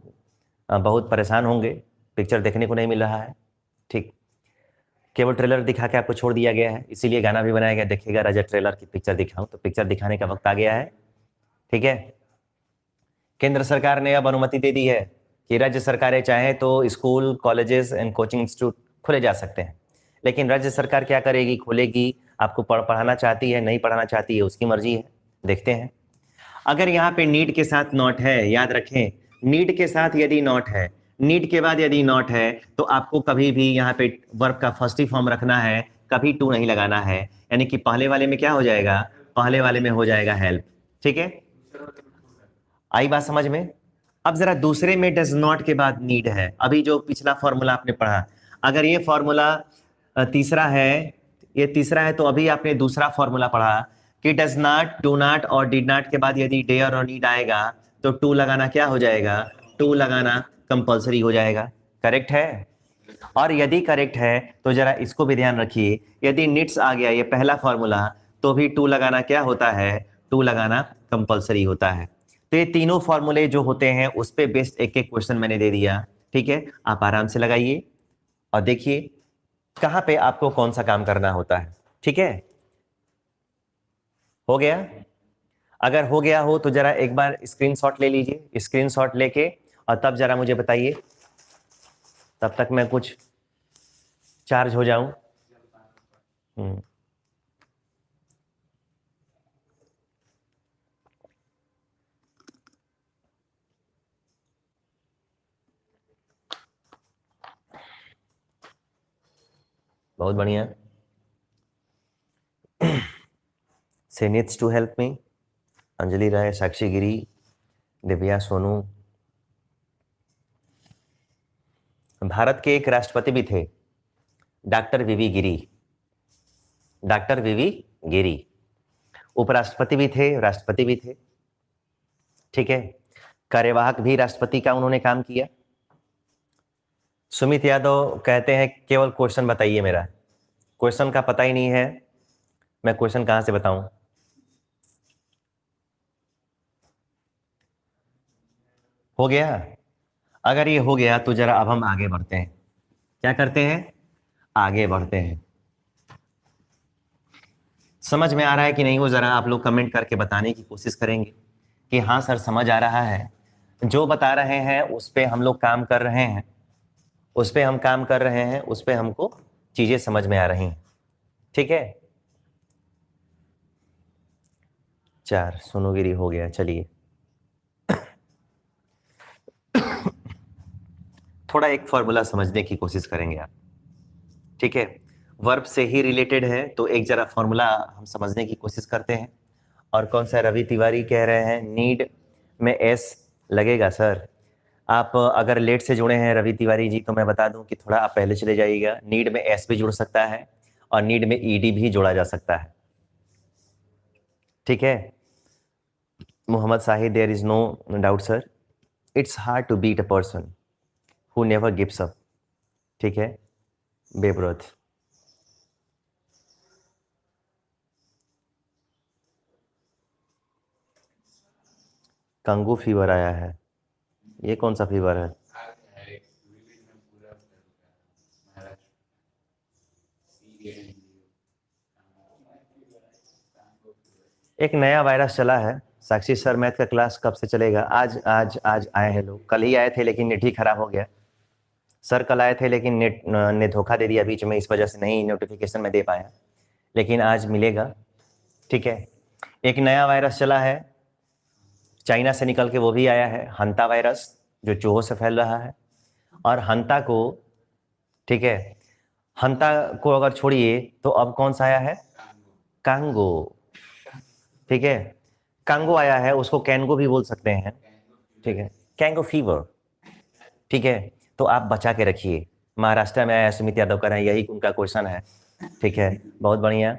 बहुत परेशान होंगे। पिक्चर देखने को नहीं मिल रहा है, ठीक, केवल ट्रेलर दिखा के आपको छोड़ दिया गया है, इसीलिए गाना भी बनाया गया, देखिएगा राजा ट्रेलर की पिक्चर दिखाऊं, तो पिक्चर दिखाने का वक्त आ गया है, ठीक है। केंद्र सरकार ने अब अनुमति दे दी है कि राज्य सरकारें चाहें तो school, colleges and coaching institute खुले जा सकते हैं, लेकिन राज्य सरकार क्या करेगी, खोलेगी, आपको पढ़ाना चाहती है नहीं पढ़ाना चाहती है उसकी मर्जी है, देखते हैं। अगर यहाँ पे नीड के साथ नॉट है, याद रखें नीड के साथ यदि नॉट है, नीड के बाद यदि नॉट है, तो आपको कभी भी यहाँ पे वर्ब का फर्स्ट ही फॉर्म रखना है, कभी टू नहीं लगाना है, यानी कि पहले वाले में क्या हो जाएगा, पहले वाले में हो जाएगा हेल्प, ठीक है, आई बात समझ में। अब जरा दूसरे में डज नॉट के बाद नीड है, अभी जो पिछला फॉर्मूला आपने पढ़ा, अगर ये फॉर्मूला तीसरा है, ये तीसरा है, तो अभी आपने दूसरा फॉर्मूला पढ़ा कि डज नॉट, डू नॉट और डिड नॉट के बाद यदि डेयर और नीड आएगा तो टू लगाना क्या हो जाएगा, टू लगाना कंपलसरी हो जाएगा, करेक्ट है। और यदि करेक्ट है तो जरा इसको भी ध्यान रखिए, यदि नीड्स आ गया ये पहला फॉर्मूला, तो भी टू लगाना क्या होता है, टू लगाना कंपलसरी होता है। तो ये तीनों फॉर्मूले जो होते हैं उस पे बेस्ड एक एक क्वेश्चन मैंने दे दिया, ठीक है, आप आराम से लगाइए और देखिए कहां पे आपको कौन सा काम करना होता है, ठीक है। हो गया? अगर हो गया हो तो जरा एक बार स्क्रीनशॉट ले लीजिए, स्क्रीनशॉट लेके और तब जरा मुझे बताइए, तब तक मैं कुछ चार्ज हो जाऊं। बहुत बढ़िया। से needs to help me, Anjali Rai, Sakshi Giri, Divya Sonu. Bharat के एक राष्ट्रपति भी थे, डॉक्टर वीवी गिरी, डॉक्टर वीवी गिरी। उपराष्ट्रपति भी थे, राष्ट्रपति भी थे, ठीक है, कार्यवाहक भी राष्ट्रपति का उन्होंने काम किया। सुमित यादव कहते हैं केवल क्वेश्चन बताइए, मेरा क्वेश्चन का पता ही नहीं है, मैं क्वेश्चन कहां से बताऊं। हो गया? अगर ये हो गया तो जरा अब हम आगे बढ़ते हैं, क्या करते हैं, आगे बढ़ते हैं। समझ में आ रहा है कि नहीं, वो जरा आप लोग कमेंट करके बताने की कोशिश करेंगे कि हाँ सर समझ आ रहा है, जो बता रहे हैं उस पे हम लोग काम कर रहे हैं, उस पे हम काम कर रहे हैं, उस पे हमको चीजें समझ में आ रही हैं, ठीक है। 4 सोनूगिरी हो गया, चलिए थोड़ा एक फॉर्मूला समझने की कोशिश करेंगे आप, ठीक है, वर्ब से ही रिलेटेड है, तो एक जरा फॉर्मूला हम समझने की कोशिश करते हैं। और कौन सा, रवि तिवारी कह रहे हैं नीड में एस लगेगा सर। आप अगर लेट से जुड़े हैं रवि तिवारी जी, तो मैं बता दूं कि थोड़ा आप पहले चले जाइएगा, नीड में एस भी जुड़ सकता है और नीड में ईडी भी जोड़ा जा सकता है, ठीक है। Mohammad Sahid, there is no doubt sir, it's hard to beat a person, who never gives up, ठीक है, बेब रुथ। कंगू फीवर आया है, ये कौन सा फीवर है? एक नया वायरस चला है। साक्षी सर, मैथ का क्लास कब से चलेगा? आज आज आज आए हैं लोग, कल ही आए थे लेकिन नेट ही खराब हो गया। सर कल आए थे लेकिन नेट ने धोखा दे दिया बीच में, इस वजह से नहीं नोटिफिकेशन में दे पाया, लेकिन आज मिलेगा, ठीक है। एक नया वायरस चला है चाइना से निकल के, वो भी आया है, हंता वायरस, जो चूहों से फैल रहा है। और हंता को, ठीक है, हंता को अगर छोड़िए तो अब कौन सा आया है? कांगो, ठीक है, कांगो आया है, उसको कैंगो भी बोल सकते हैं, ठीक है, कैंगो फीवर, ठीक है। तो आप बचा के रखिए। महाराष्ट्र में आया सुमित यादव कर रहे हैं, यही उनका क्वेश्चन है, ठीक है, बहुत बढ़िया।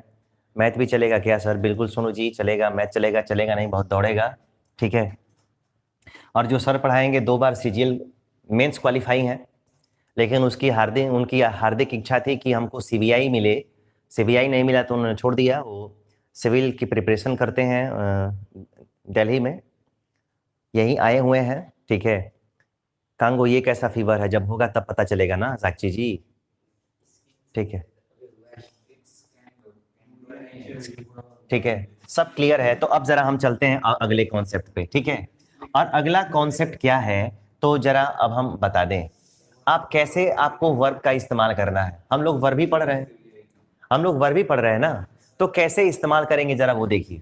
मैथ भी चलेगा क्या सर? बिल्कुल सोनू जी चलेगा, मैथ चलेगा, चलेगा नहीं बहुत दौड़ेगा, ठीक है। और जो सर पढ़ाएंगे 2 बार सीजीएल मेंस क्वालिफाई हैं, लेकिन उनकी हार्दिक इच्छा थी कि हमको सीबीआई मिले, सीबीआई नहीं मिला तो उन्होंने छोड़ दिया। वो सिविल की प्रिपरेशन करते हैं दिल्ली में, यहीं आए हुए हैं, ठीक है। कांगो ये कैसा फीवर है? जब होगा तब पता चलेगा ना साक्षी जी, ठीक है, ठीक है, सब क्लियर है। तो अब जरा हम चलते हैं अगले कॉन्सेप्ट पे, ठीक है। और अगला कॉन्सेप्ट क्या है, तो जरा अब हम बता दें आप कैसे आपको वर्ब का इस्तेमाल करना है। हम लोग वर्ब ही पढ़ रहे हैं, हम लोग वर्ब ही पढ़ रहे हैं ना, तो कैसे इस्तेमाल करेंगे जरा वो देखिए।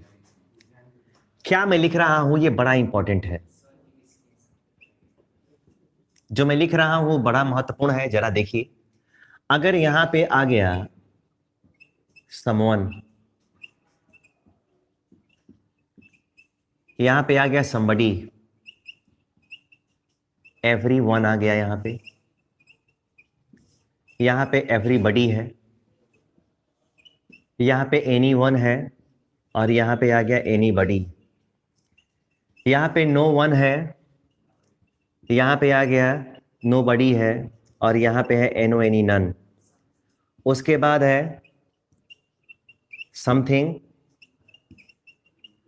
क्या मैं लिख रहा हूं ये बड़ा इंपॉर्टेंट है, जो मैं लिख रहा हूं बड़ा महत्वपूर्ण है, जरा देखिए। अगर यहां पे आ गया समवन, यहां पे आ गया somebody, everyone आ गया, यहां पे everybody है, यहां पे anyone है, और यहां पे आ गया anybody, यहां पे no one है, यहां पे आ गया nobody है, और यहां पे है any any none। उसके बाद है समथिंग,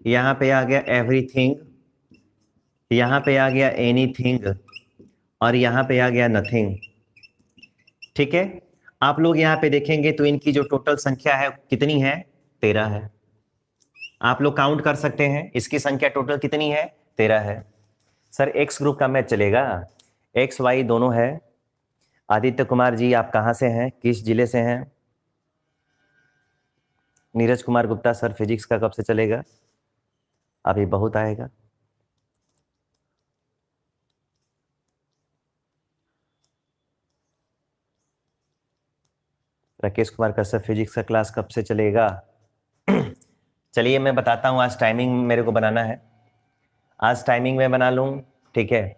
यहां पे आ गया एवरीथिंग, यहां पे आ गया एनीथिंग, और यहां पे आ गया नथिंग, ठीक है। आप लोग यहां पे देखेंगे तो इनकी जो टोटल संख्या है कितनी है? 13 है। आप लोग काउंट कर सकते हैं इसकी संख्या टोटल कितनी है? 13 है। सर एक्स ग्रुप का मैथ चलेगा? एक्स वाई दोनों है। आदित्य कुमार जी आप कहां से हैं, किस जिले से हैं? नीरज कुमार गुप्ता सर फिजिक्स का कब से चलेगा? अभी बहुत आएगा। राकेश कुमार का सर फिजिक्स का क्लास कब से चलेगा? चलिए मैं बताता हूँ, आज टाइमिंग मेरे को बनाना है, आज टाइमिंग में बना लूँ, ठीक है।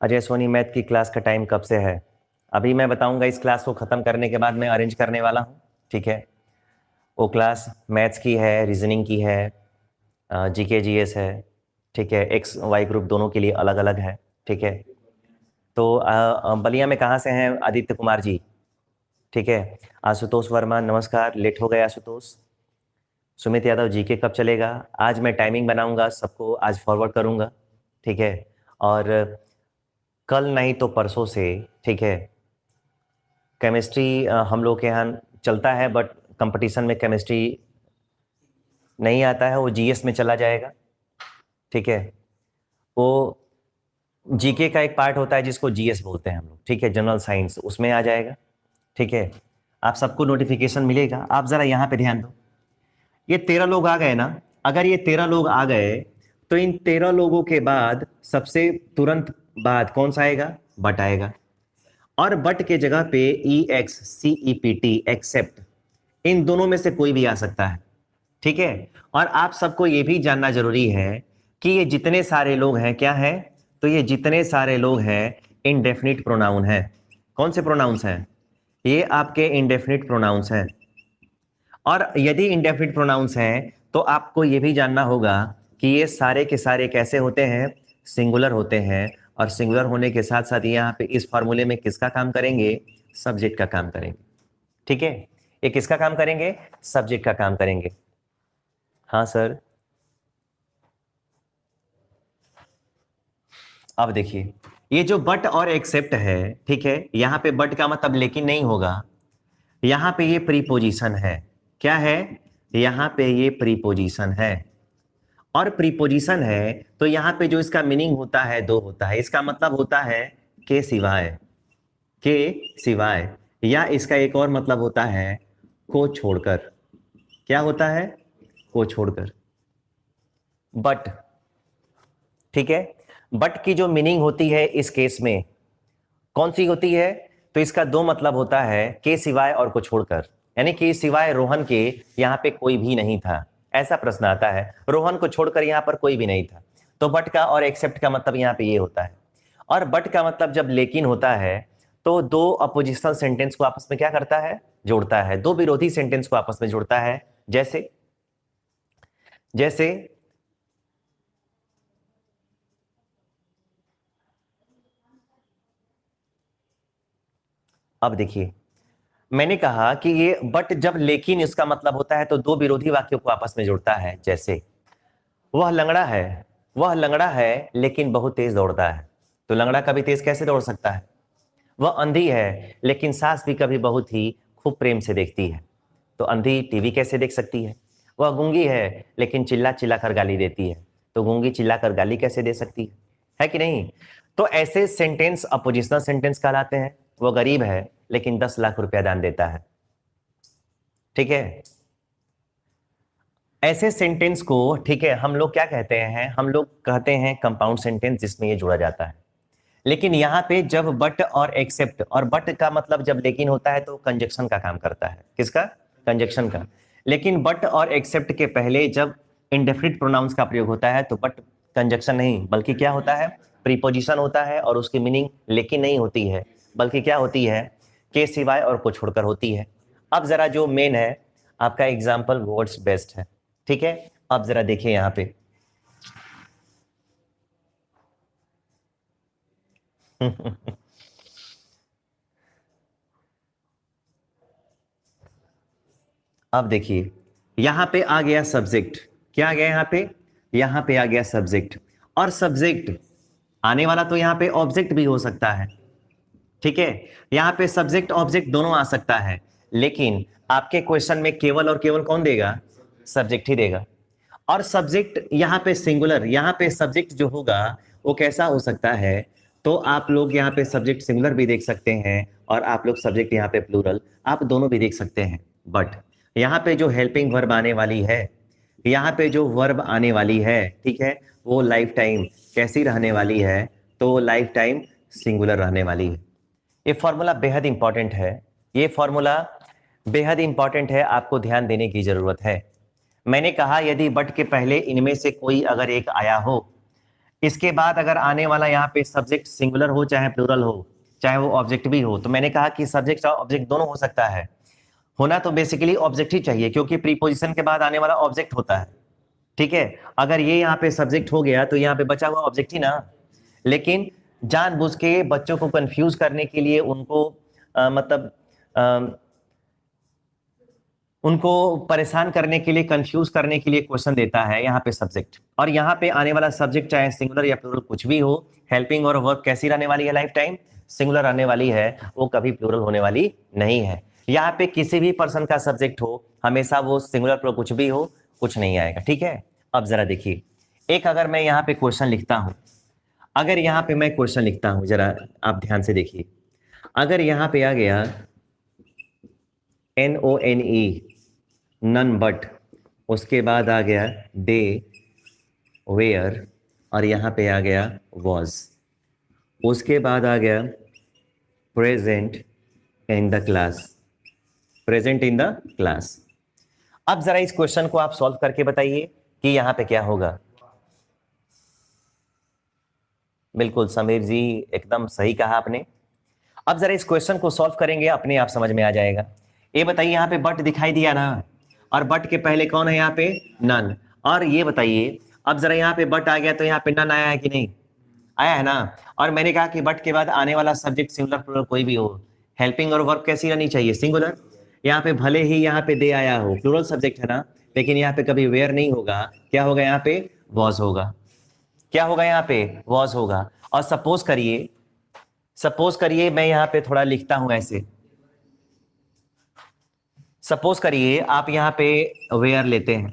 अजय सोनी मैथ की क्लास का टाइम कब से है? अभी मैं बताऊंगा, इस क्लास को ख़त्म करने के बाद मैं अरेंज करने वाला हूँ, ठीक है। वो क्लास मैथ्स की है, रीजनिंग की है, जीके जीएस है, ठीक है, एक्स वाई ग्रुप दोनों के लिए अलग अलग है, ठीक है। तो बलिया में कहाँ से हैं आदित्य कुमार जी? ठीक है। आशुतोष वर्मा नमस्कार, लेट हो गए आशुतोष। सुमित यादव जीके कब चलेगा? आज मैं टाइमिंग बनाऊंगा, सबको आज फॉरवर्ड करूंगा, ठीक है। और कल नहीं तो परसों से, ठीक है। केमिस्ट्री हम लोग के यहाँ चलता है, बट कंपटीशन में केमिस्ट्री नहीं आता है, वो जीएस में चला जाएगा, ठीक है। वो जीके का एक पार्ट होता है जिसको जीएस बोलते हैं हम लोग, ठीक है, जनरल साइंस, उसमें आ जाएगा, ठीक है। आप सबको नोटिफिकेशन मिलेगा। आप जरा यहाँ पे ध्यान दो, ये 13 लोग आ गए ना, अगर ये 13 लोग आ गए तो इन 13 लोगों के बाद सबसे तुरंत बाद कौन सा आएगा? बट आएगा। और बट के जगह पे EXCEPT एक्सेप्ट, इन दोनों में से कोई भी आ सकता है, ठीक है। और आप सबको ये भी जानना जरूरी है कि ये जितने सारे लोग हैं क्या है, तो ये जितने सारे लोग हैं इंडेफिनिट प्रोनाउन है। कौन से प्रोनाउंस हैं? ये आपके इंडेफिनिट प्रोनाउंस हैं। और यदि इंडेफिनिट प्रोनाउंस हैं तो आपको ये भी जानना होगा कि ये सारे के सारे कैसे होते हैं? सिंगुलर होते हैं। और सिंगुलर होने के साथ साथ यहाँ पे इस फॉर्मूले में किसका काम करेंगे? सब्जेक्ट का काम करेंगे। ठीक है, ये किसका काम करेंगे? सब्जेक्ट का काम करेंगे। हाँ सर, अब देखिए ये जो बट और एक्सेप्ट है, ठीक है, यहाँ पे बट का मतलब लेकिन नहीं होगा, यहाँ पे ये प्रीपोजिशन है। क्या है? यहाँ पे ये प्रीपोजिशन है, और प्रीपोजिशन है तो यहाँ पे जो इसका मीनिंग होता है दो होता है। इसका मतलब होता है के सिवाय, के सिवाय, या इसका एक और मतलब होता है को छोड़कर। क्या होता है? को छोड़कर। बट, ठीक है, बट की जो मीनिंग होती है इस केस में कौन सी होती है? तो इसका दो मतलब होता है, के सिवाय और को छोड़कर, यानी कि सिवाय रोहन के यहाँ पे कोई भी नहीं था। ऐसा प्रश्न आता है, रोहन को छोड़कर यहाँ पर कोई भी नहीं था, तो बट का और एक्सेप्ट का मतलब यहाँ पे ये होता है। और बट का मतलब जब लेकिन होता है तो दो अपोजिशनल सेंटेंस को आपस में क्या करता है? जोड़ता है। दो विरोधी सेंटेंस को आपस में जोड़ता है। जैसे जैसे अब देखिए, मैंने कहा कि ये बट जब लेकिन इसका मतलब होता है तो दो विरोधी वाक्यों को आपस में जोड़ता है। जैसे वह लंगड़ा है, वह लंगड़ा है लेकिन बहुत तेज दौड़ता है, तो लंगड़ा कभी तेज कैसे दौड़ सकता है? वह अंधी है लेकिन सास भी कभी बहुत ही खूब प्रेम से देखती है, तो अंधी टीवी कैसे देख सकती है? वह गूंगी है लेकिन चिल्ला चिल्ला कर गाली देती है, तो गूंगी चिल्ला कर गाली कैसे दे सकती है कि नहीं? तो ऐसे सेंटेंस अपोजिशनल सेंटेंस कहलाते हैं। वो गरीब है लेकिन 10 लाख रुपया दान देता है। ठीक है, ऐसे सेंटेंस को, ठीक है, हम लोग क्या कहते हैं? हम लोग कहते हैं कंपाउंड सेंटेंस, जिसमें ये जुड़ा जाता है। लेकिन यहाँ पे जब बट और एक्सेप्ट, और बट का मतलब जब लेकिन होता है तो कंजक्शन का काम करता है। किसका? कंजक्शन का। लेकिन बट और एक्सेप्ट के पहले जब इंडेफिनिट प्रोनाउंस का प्रयोग होता है तो बट कंजक्शन नहीं बल्कि क्या होता है? प्रीपोजिशन होता है, और उसकी मीनिंग लेकिन नहीं होती है बल्कि क्या होती है? के सिवाय और को छोड़कर होती है। अब जरा जो मेन है आपका एग्जाम्पल वर्ड्स बेस्ट है। ठीक है, अब जरा देखिए यहाँ पे अब देखिए यहां पे आ गया सब्जेक्ट। क्या आ गया यहाँ पे? यहां पे आ गया सब्जेक्ट, और सब्जेक्ट आने वाला तो यहाँ पे ऑब्जेक्ट भी हो सकता है। ठीक है, यहाँ पे सब्जेक्ट ऑब्जेक्ट दोनों आ सकता है, लेकिन आपके क्वेश्चन में केवल और केवल कौन देगा? सब्जेक्ट ही देगा। और सब्जेक्ट यहाँ पे सिंगुलर, यहाँ पे सब्जेक्ट जो होगा वो कैसा हो सकता है? तो आप लोग यहाँ पे सब्जेक्ट सिंगुलर भी देख सकते हैं, और आप लोग सब्जेक्ट यहाँ पे प्लूरल, आप दोनों भी देख सकते हैं। बट यहाँ पे जो हेल्पिंग वर्ब आने वाली है, यहाँ पे जो वर्ब आने वाली है, ठीक है, वो लाइफ टाइम कैसी रहने वाली है? तो लाइफ टाइम सिंगुलर रहने वाली है। ये फॉर्मूला बेहद इंपॉर्टेंट है, ये फॉर्मूला बेहद इंपॉर्टेंट है, आपको ध्यान देने की जरूरत है। मैंने कहा यदि बट के पहले इनमें से कोई अगर एक आया हो, इसके बाद अगर आने वाला यहाँ पे सब्जेक्ट सिंगुलर हो चाहे प्लूरल हो, चाहे वो ऑब्जेक्ट भी हो, तो मैंने कहा कि सब्जेक्ट और ऑब्जेक्ट दोनों हो सकता है। होना तो बेसिकली ऑब्जेक्ट ही चाहिए, क्योंकि प्रीपोजिशन के बाद आने वाला ऑब्जेक्ट होता है। ठीक है, अगर ये यहाँ पे सब्जेक्ट हो गया तो यहाँ पे बचा हुआ ऑब्जेक्ट ही ना। लेकिन जानबूझ के बच्चों को कंफ्यूज करने के लिए उनको उनको परेशान करने के लिए, कंफ्यूज करने के लिए क्वेश्चन देता है यहाँ पे सब्जेक्ट, और यहाँ पे आने वाला सब्जेक्ट चाहे सिंगुलर या प्लूरल कुछ भी हो, हेल्पिंग और वर्ब कैसी रहने वाली है? लाइफ टाइम सिंगुलर रहने वाली है, वो कभी प्लूरल होने वाली नहीं है। यहाँ पे किसी भी पर्सन का सब्जेक्ट हो, हमेशा वो सिंगुलर प्लूरल कुछ भी हो, कुछ नहीं आएगा। ठीक है, अब जरा देखिए, एक अगर मैं यहाँ पे क्वेश्चन लिखता हूं, अगर यहाँ पे मैं क्वेश्चन लिखता हूं, जरा आप ध्यान से देखिए, अगर यहाँ पे आ गया NONE, नन बट, उसके बाद आ गया दे, वेयर, और यहाँ पे आ गया वॉज, उसके बाद आ गया present in the class, present in the class. अब जरा इस क्वेश्चन को आप सॉल्व करके बताइए कि यहाँ पे क्या होगा। बिल्कुल समीर जी, एकदम सही कहा आपने। अब जरा इस क्वेश्चन को सॉल्व करेंगे, अपने आप समझ में आ जाएगा। ये बताइए, यहाँ पे बट दिखाई दिया ना, और बट के पहले कौन है? यहाँ पे नन। और ये बताइए, अब जरा यहाँ पे बट आ गया तो यहाँ पे नन आया है कि नहीं? आया है ना। और मैंने कहा कि बट के बाद आने वाला सब्जेक्ट सिंगुलर प्लूरल कोई भी हो, हेल्पिंग और वर्ब कैसी रहनी चाहिए, सिंगुलर। यहाँ पे भले ही यहाँ पे दे आया हो, प्लूरल सब्जेक्ट है ना, लेकिन यहाँ पे कभी वेयर नहीं होगा, क्या होगा यहाँ पे, वॉज होगा। क्या होगा यहाँ पे, वॉज होगा। और सपोज करिए मैं यहाँ पे थोड़ा लिखता हूं ऐसे, सपोज करिए आप यहाँ पे वेयर लेते हैं,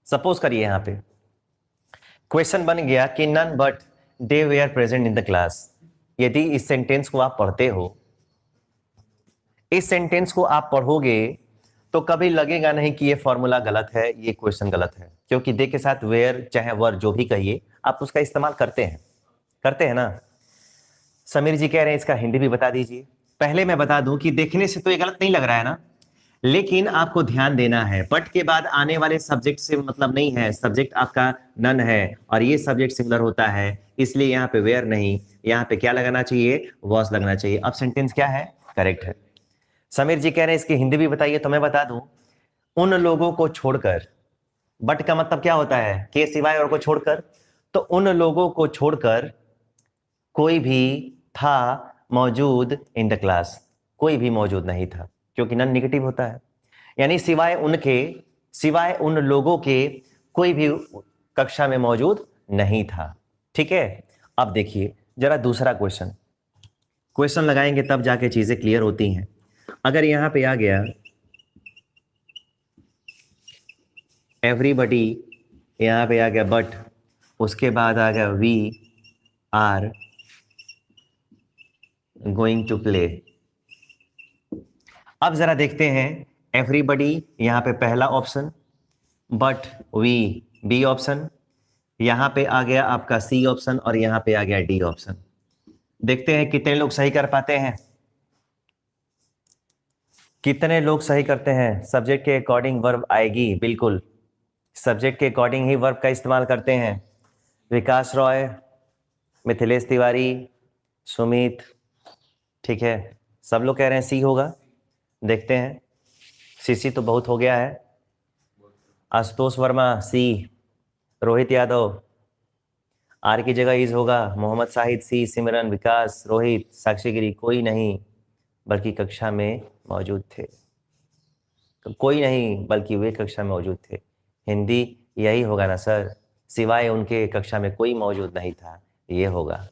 सपोज करिए यहाँ पे क्वेश्चन बन गया कि none but they were present in the class. यदि इस सेंटेंस को आप पढ़ते हो, इस सेंटेंस को आप पढ़ोगे तो कभी लगेगा नहीं कि ये फॉर्मूला गलत है, ये क्वेश्चन गलत है, क्योंकि दे के साथ वेयर चाहे वर जो भी कहिए आप उसका इस्तेमाल करते हैं ना। समीर जी कह रहे हैं इसका हिंदी भी बता दीजिए। पहले मैं बता दूं कि देखने से तो ये गलत नहीं लग रहा है ना, लेकिन आपको ध्यान देना है बट के बाद आने वाले सब्जेक्ट से मतलब नहीं है, सब्जेक्ट आपका नन है और ये सब्जेक्ट सिंगुलर होता है, इसलिए यहाँ पे वेयर नहीं, यहाँ पे क्या लगाना चाहिए, वॉज लगना चाहिए। अब सेंटेंस क्या है, करेक्ट है। समीर जी कह रहे हैं इसकी हिंदी भी बताइए, तो मैं बता दूं, उन लोगों को छोड़कर, बट का मतलब क्या होता है, के सिवाय और को छोड़कर, तो उन लोगों को छोड़कर कोई भी था मौजूद इन द क्लास, कोई भी मौजूद नहीं था, क्योंकि नन नेगेटिव होता है, यानी सिवाय उनके, सिवाय उन लोगों के कोई भी कक्षा में मौजूद नहीं था। ठीक है, अब देखिए जरा दूसरा क्वेश्चन लगाएंगे तब जाके चीजें क्लियर होती हैं। अगर यहां पे आ गया एवरीबडी, यहां पे आ गया बट, उसके बाद आ गया we are going to play. अब जरा देखते हैं, एवरीबडी यहां पे पहला option, but we B option, यहां पे आ गया आपका सी ऑप्शन और यहां पे आ गया डी ऑप्शन। देखते हैं कितने लोग सही कर पाते हैं, कितने लोग सही करते हैं। सब्जेक्ट के अकॉर्डिंग वर्ब आएगी, बिल्कुल सब्जेक्ट के अकॉर्डिंग ही वर्ब का इस्तेमाल करते हैं। विकास रॉय, मिथिलेश तिवारी, सुमित, ठीक है, सब लोग कह रहे हैं सी होगा। देखते हैं, सीसी तो बहुत हो गया है। आशुतोष वर्मा सी, रोहित यादव, आर की जगह इज होगा, मोहम्मद शाहिद सी, सिमरन, विकास, रोहित, साक्षी गिरी, कोई नहीं बल्कि कक्षा में मौजूद थे, तो कोई नहीं बल्कि वे कक्षा में मौजूद थे। हिंदी यही होगा ना सर, सिवाय उनके कक्षा में कोई मौजूद नहीं था, ये होगा।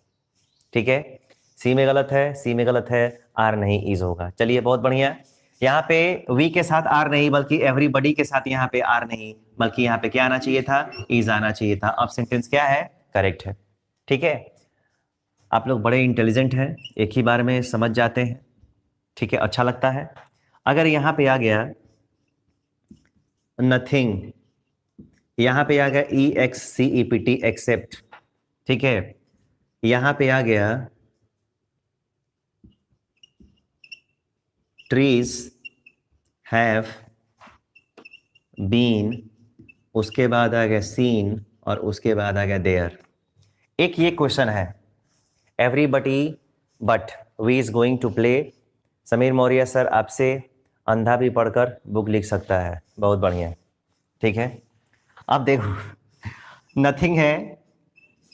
ठीक है, सी में गलत है, सी में गलत है, आर नहीं इज होगा। चलिए बहुत बढ़िया, यहाँ पे वी के साथ आर नहीं बल्कि एवरीबडी के साथ यहाँ पे आर नहीं बल्कि यहाँ पे क्या आना चाहिए था, इज आना चाहिए था। अब सेंटेंस क्या है, करेक्ट है। ठीक है, आप लोग बड़े इंटेलिजेंट हैं, एक ही बार में समझ जाते हैं। ठीक है, अच्छा लगता है। अगर यहाँ पे आ गया नथिंग, यहाँ पे आ गया EXCEPT एक्सेप्ट, ठीक है, यहाँ पे आ गया ट्रीज हैव बीन, उसके बाद आ गया सीन और उसके बाद आ गया देयर। एक ये क्वेश्चन है, everybody but we is going to play. Sameer Maurya sir आपसे अंधा भी पढ़कर बुक लिख सकता है, बहुत बढ़िया। ठीक है, अब देखो नथिंग है,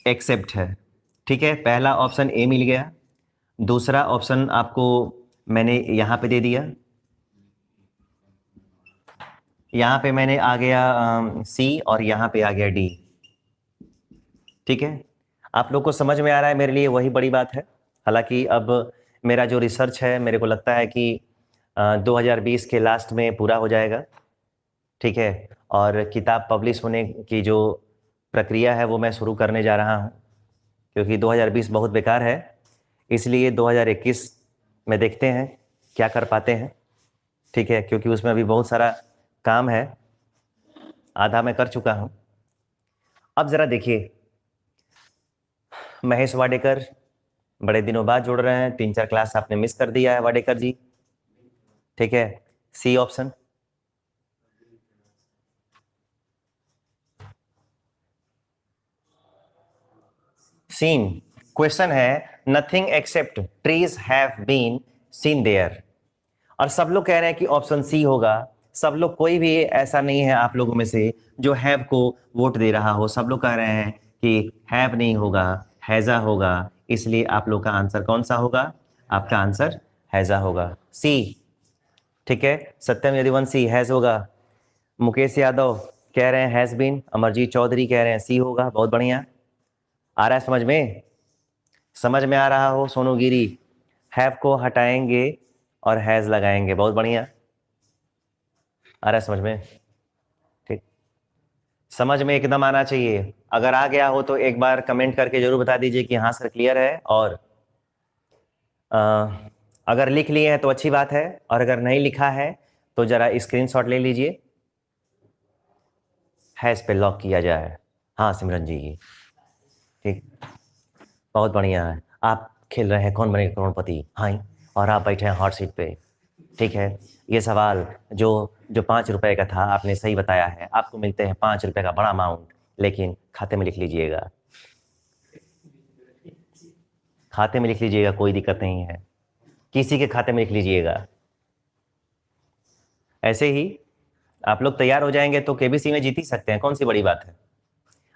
एक्सेप्ट है। ठीक है, पहला ऑप्शन ए मिल गया, दूसरा ऑप्शन आपको मैंने यहां पे दे दिया, यहां पे मैंने आ गया सी और यहां पे आ गया डी। ठीक है, आप लोग को समझ में आ रहा है, मेरे लिए वही बड़ी बात है। हालांकि अब मेरा जो रिसर्च है मेरे को लगता है कि 2020 के लास्ट में पूरा हो जाएगा। ठीक है, और किताब पब्लिश होने की जो प्रक्रिया है वो मैं शुरू करने जा रहा हूँ, क्योंकि 2020 बहुत बेकार है, इसलिए 2021 में देखते हैं क्या कर पाते हैं। ठीक है, क्योंकि उसमें अभी बहुत सारा काम है, आधा मैं कर चुका हूँ। अब ज़रा देखिए, महेश वाडेकर बड़े दिनों बाद जुड़ रहे हैं, 3-4 क्लास आपने मिस कर दिया है वाडेकर जी। ठीक है, सी ऑप्शन, सीन। क्वेश्चन है nothing except trees have been seen there, और सब लोग कह रहे हैं कि ऑप्शन सी होगा। सब लोग, कोई भी ऐसा नहीं है आप लोगों में से जो हैव को वोट दे रहा हो, सब लोग कह रहे हैं कि हैव नहीं होगा, हैज़ा होगा, इसलिए आप लोग का आंसर कौन सा होगा? आपका आंसर हैज़ा होगा, सी। ठीक है, सत्यम यदुवंशी हैज़ होगा, मुकेश यादव कह रहे हैं हैज़ बीन, अमरजीत चौधरी कह रहे हैं सी होगा। बहुत बढ़िया, आ रहा है समझ में? समझ में आ रहा हो सोनू गिरी? हैव को हटाएंगे और हैज़ लगाएंगे। बहुत बढ़िया, आ रहा है समझ में? ठीक, समझ में एकदम आना चाहिए। अगर आ गया हो तो एक बार कमेंट करके जरूर बता दीजिए कि हाँ सर क्लियर है, और अगर लिख लिए हैं तो अच्छी बात है, और अगर नहीं लिखा है तो जरा स्क्रीनशॉट ले लीजिए, हैज़ पे लॉक किया जाए। हाँ सिमरन जी, ठीक, बहुत बढ़िया है। आप खेल रहे हैं कौन बनेगा करोड़पति, हाँ, और आप बैठे हैं हॉट सीट पे। ठीक है, ये सवाल जो 5 रुपए का था आपने सही बताया है, आपको मिलते हैं 5 रुपए का बड़ा अमाउंट, लेकिन खाते में लिख लीजिएगा, खाते में लिख लीजिएगा, कोई दिक्कत नहीं है, किसी के खाते में लिख लीजिएगा। ऐसे ही आप लोग तैयार हो जाएंगे तो केबीसी में जीत ही सकते हैं, कौन सी बड़ी बात है।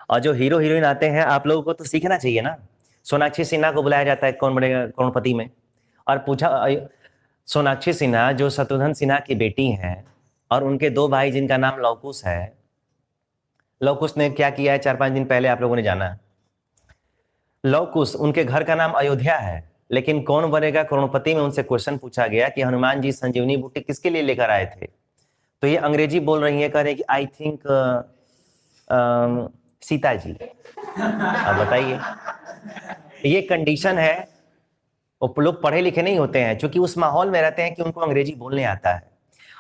और जो हीरो हीरोइन आते हैं आप लोगों को तो सीखना चाहिए ना। सोनाक्षी सिन्हा को बुलाया जाता है कौन बनेगा करोड़पति में, और पूछा, सोनाक्षी सिन्हा जो शत्रुघ्न सिन्हा की बेटी हैं, और उनके 2 भाई जिनका नाम लवकुश है, लवकुश ने क्या किया है 4-5 दिन पहले आप लोगों ने जाना। लवकुश, उनके घर का अयोध्या है, लेकिन कौन बनेगा करोड़पति में उनसे क्वेश्चन पूछा गया कि हनुमान जी संजीवनी बूटी किसके लिए लेकर आए थे, तो ये अंग्रेजी बोल रही है, कह रहे कि आई थिंक सीता जी। अब बताइए, ये कंडीशन है, वो लोग पढ़े लिखे नहीं होते हैं, क्योंकि उस माहौल में रहते हैं कि उनको अंग्रेजी बोलने आता है।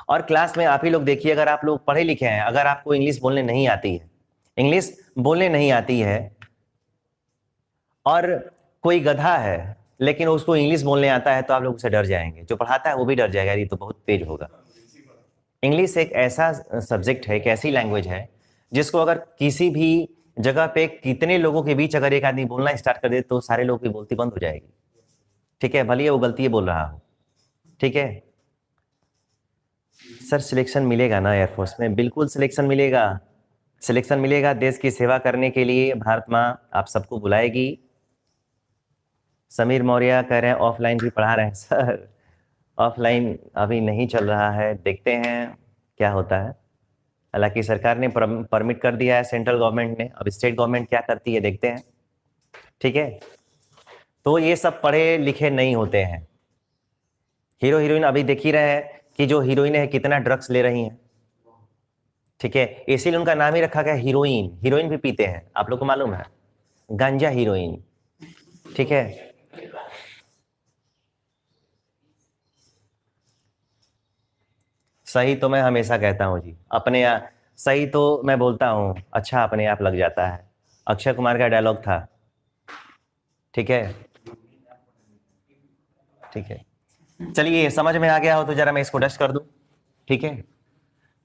और क्लास में आप ही लोग देखिए, अगर आप लोग पढ़े लिखे हैं, अगर आपको इंग्लिश बोलने नहीं आती है, इंग्लिश बोलने नहीं आती है, और कोई गधा है लेकिन उसको इंग्लिश बोलने आता है, तो आप लोग उससे डर जाएंगे, जो पढ़ाता है वो भी डर जाएगा, ये तो बहुत तेज होगा। इंग्लिश एक ऐसा सब्जेक्ट है, एक ऐसी लैंग्वेज है जिसको अगर किसी भी जगह पे कितने लोगों के बीच अगर एक आदमी बोलना स्टार्ट कर दे तो सारे लोगों की बोलती बंद हो जाएगी। ठीक है, भले वो गलती बोल रहा हो। ठीक है सर, सिलेक्शन मिलेगा ना एयरफोर्स में? बिल्कुल सिलेक्शन मिलेगा, सिलेक्शन मिलेगा। देश की सेवा करने के लिए भारत माँ आप सबको बुलाएगी। समीर मौर्य कह रहे हैं ऑफलाइन भी पढ़ा रहे हैं सर, ऑफलाइन अभी नहीं चल रहा है, देखते हैं क्या होता है। हालांकि सरकार ने परमिट कर दिया है, सेंट्रल गवर्नमेंट ने, अब स्टेट गवर्नमेंट क्या करती है देखते हैं। ठीक है, तो ये सब पढ़े लिखे नहीं होते हैं। हीरो हीरोइन अभी देख ही रहे हैं कि जो हीरोइन है कितना ड्रग्स ले रही हैं। ठीक है, इसीलिए उनका नाम ही रखा गया हीरोइन। हीरोइन भी पीते हैं, आप लोग को मालूम है, गांजा हीरोइन। ठीक है, सही तो मैं हमेशा कहता हूँ जी, अपने सही तो मैं बोलता हूँ, अच्छा अपने आप लग जाता है। अक्षय कुमार का डायलॉग था। ठीक है, ठीक है, चलिए समझ में आ गया हो तो जरा मैं इसको डस्ट कर दूं। ठीक है,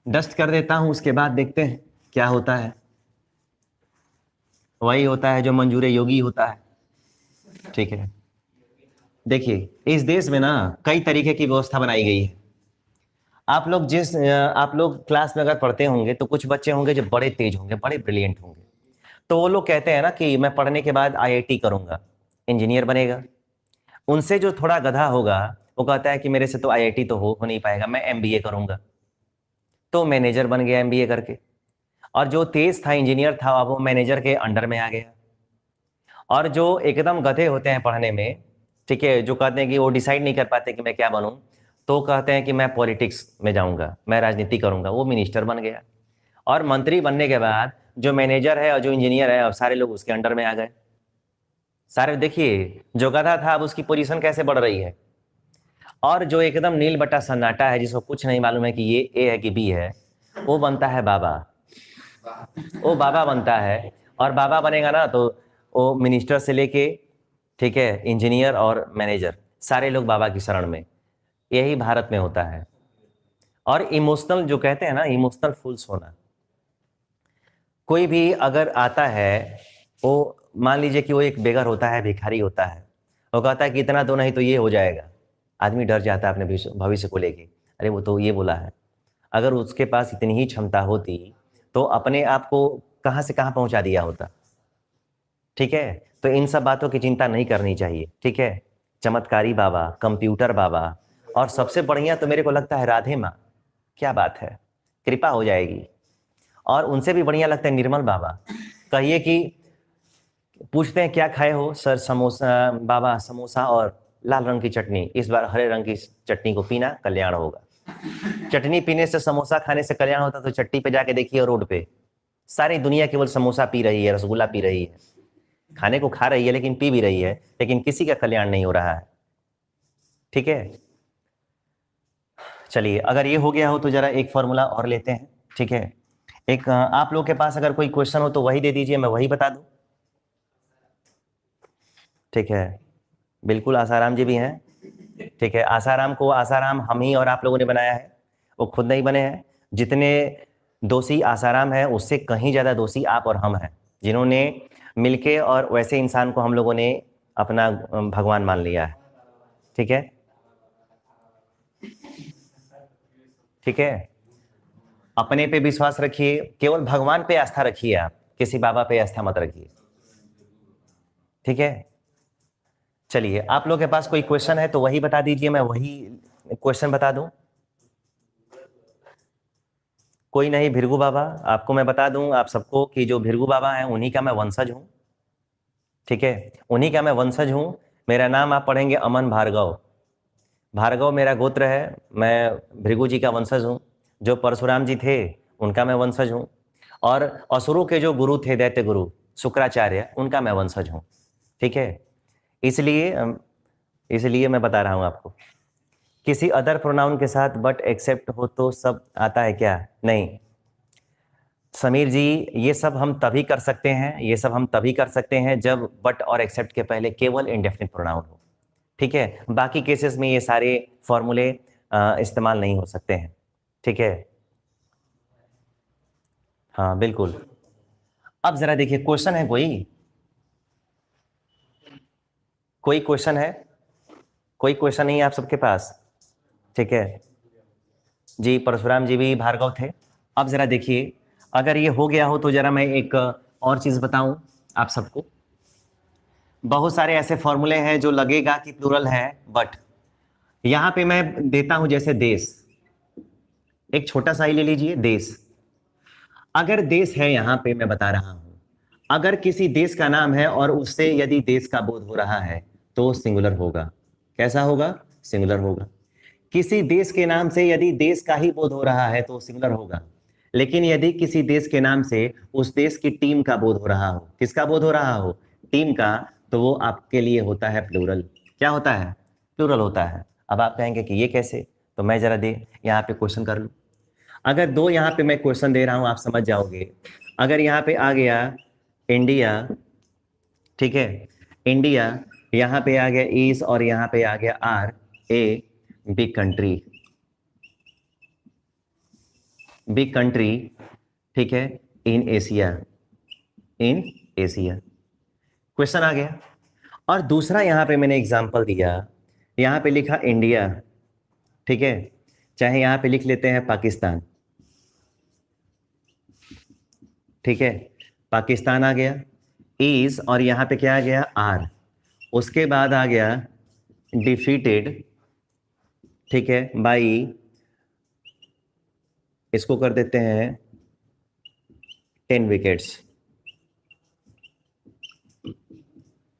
डस्ट कर देता हूं, उसके बाद देखते हैं क्या होता है। वही होता है जो मंजूर योगी होता है। ठीक है, देखिए इस देश में ना कई तरीके की व्यवस्था बनाई गई है। आप लोग क्लास में अगर पढ़ते होंगे तो कुछ बच्चे होंगे जो बड़े तेज होंगे, बड़े ब्रिलियंट होंगे, तो वो लोग कहते हैं ना कि मैं पढ़ने के बाद आईआईटी करूंगा, इंजीनियर बनेगा। उनसे जो थोड़ा गधा होगा वो कहता है कि मेरे से तो आईआईटी तो हो नहीं पाएगा, मैं एमबीए करूंगा, तो मैनेजर बन गया एमबीए करके। और जो तेज था, इंजीनियर था, अब वो मैनेजर के अंडर में आ गया। और जो एकदम गधे होते हैं पढ़ने में, ठीक है, जो कहते हैं कि वो डिसाइड नहीं कर पाते कि मैं क्या बनूं, तो कहते हैं कि मैं पॉलिटिक्स में जाऊंगा, मैं राजनीति करूंगा, वो मिनिस्टर बन गया। और मंत्री बनने के बाद जो मैनेजर है और जो इंजीनियर है, अब सारे लोग उसके अंडर में आ गए। सारे देखिए, जो गधा था अब उसकी पोजीशन कैसे बढ़ रही है। और जो एकदम नील बट्टा सन्नाटा है, जिसको कुछ नहीं मालूम है कि ये ए है कि बी है, वो बनता है बाबा। वो बाबा बनता है, और बाबा बनेगा ना तो वो मिनिस्टर से लेके, ठीक है, इंजीनियर और मैनेजर, सारे लोग बाबा की शरण में। यही भारत में होता है। और इमोशनल जो कहते हैं ना, इमोशनल फूल्स होना। कोई भी अगर आता है, वो मान लीजिए कि वो एक बेगर होता है, भिखारी होता है, वो कहता है कि इतना तो नहीं तो ये हो जाएगा, आदमी डर जाता है अपने भविष्य को लेके, अरे वो तो ये बोला है। अगर उसके पास इतनी ही क्षमता होती तो अपने आप को कहाँ से कहाँ पहुँचा दिया होता। ठीक है, तो इन सब बातों की चिंता नहीं करनी चाहिए। ठीक है, चमत्कारी बाबा, कंप्यूटर बाबा, और सबसे बढ़िया तो मेरे को लगता है राधे माँ। क्या बात है, कृपा हो जाएगी। और उनसे भी बढ़िया लगता है निर्मल बाबा। कहिए कि पूछते हैं क्या खाए हो सर, समोसा बाबा, समोसा और लाल रंग की चटनी, इस बार हरे रंग की चटनी को पीना, कल्याण होगा। चटनी पीने से, समोसा खाने से कल्याण होता तो चट्टी पे जाके देखिए रोड पे सारी दुनिया केवल समोसा पी रही है, रसगुल्ला पी रही है, खाने को खा रही है लेकिन पी भी रही है, लेकिन किसी का कल्याण नहीं हो रहा है। ठीक है, चलिए अगर ये हो गया हो तो जरा एक फॉर्मूला और लेते हैं। ठीक है, एक आप लोग के पास अगर कोई क्वेश्चन हो तो वही दे दीजिए, मैं वही बता दूं। ठीक है, बिल्कुल आसाराम जी भी हैं। ठीक है, आसाराम को आसाराम हम ही और आप लोगों ने बनाया है, वो खुद नहीं बने हैं। जितने दोषी आसाराम है उससे कहीं ज़्यादा दोषी आप और हम हैं, जिन्होंने मिलके और वैसे इंसान को हम लोगों ने अपना भगवान मान लिया है। ठीक है, ठीक है, अपने पे विश्वास रखिए, केवल भगवान पे आस्था रखिए, आप किसी बाबा पे आस्था मत रखिए। ठीक है, चलिए आप लोग के पास कोई क्वेश्चन है तो वही बता दीजिए, मैं वही क्वेश्चन बता दूं। कोई नहीं, भृगु बाबा, आपको मैं बता दूं आप सबको कि जो भृगु बाबा हैं उन्हीं का मैं वंशज हूं। ठीक है, उन्हीं का मैं वंशज हूं। मेरा नाम आप पढ़ेंगे अमन भार्गव। भार्गव मेरा गोत्र है, मैं भृगु जी का वंशज हूं। जो परशुराम जी थे उनका मैं वंशज हूं, और असुरों के जो गुरु थे, दैत्य गुरु शुक्राचार्य, उनका मैं वंशज हूं। ठीक है, इसलिए मैं बता रहा हूं आपको। किसी अदर प्रोनाउन के साथ बट एक्सेप्ट हो तो सब आता है क्या? नहीं समीर जी, ये सब हम तभी कर सकते हैं, ये सब हम तभी कर सकते हैं जब बट और एक्सेप्ट के पहले केवल इंडेफिनिट प्रोनाउन हो। ठीक है, बाकी केसेस में ये सारे फॉर्मूले इस्तेमाल नहीं हो सकते हैं। ठीक है, हाँ बिल्कुल। अब जरा देखिए, क्वेश्चन है कोई क्वेश्चन है? कोई क्वेश्चन नहीं है आप सबके पास? ठीक है जी, परशुराम जी भी भार्गव थे। अब जरा देखिए, अगर ये हो गया हो तो जरा मैं एक और चीज बताऊं आप सबको। बहुत सारे ऐसे फॉर्मूले हैं जो लगेगा कि प्लूरल है, बट यहां पे मैं देता हूं, जैसे देश, एक छोटा सा ही ले लीजिए, देश। अगर देश है, यहां पे मैं बता रहा हूं, अगर किसी देश का नाम है और उससे यदि देश का बोध हो रहा है तो सिंगुलर होगा। कैसा होगा? सिंगुलर होगा। किसी देश के नाम से यदि देश का ही बोध हो रहा है तो सिंगुलर होगा। लेकिन यदि किसी देश के नाम से उस देश की टीम का बोध हो रहा हो, किसका बोध हो रहा हो? टीम का, तो वो आपके लिए होता है प्लूरल। क्या होता है? प्लूरल होता है। अब आप कहेंगे कि ये कैसे, तो मैं जरा दे यहाँ पे क्वेश्चन कर लूँ। अगर दो यहाँ पे मैं क्वेश्चन दे रहा हूँ, आप समझ जाओगे। अगर यहाँ पे आ गया इंडिया, ठीक है, इंडिया, यहाँ पे आ गया इज, और यहाँ पे आ गया are, a big country, big country, ठीक है, in Asia, in Asia, question आ गया। और दूसरा यहाँ पे मैंने एग्जांपल दिया, यहाँ पे लिखा इंडिया, ठीक है, चाहे यहाँ पे लिख लेते हैं पाकिस्तान, ठीक है, पाकिस्तान आ गया, इज, और यहाँ पे क्या आ गया? आर, उसके बाद आ गया डिफीटेड, ठीक है, बाई, इसको कर देते हैं 10 विकेट्स।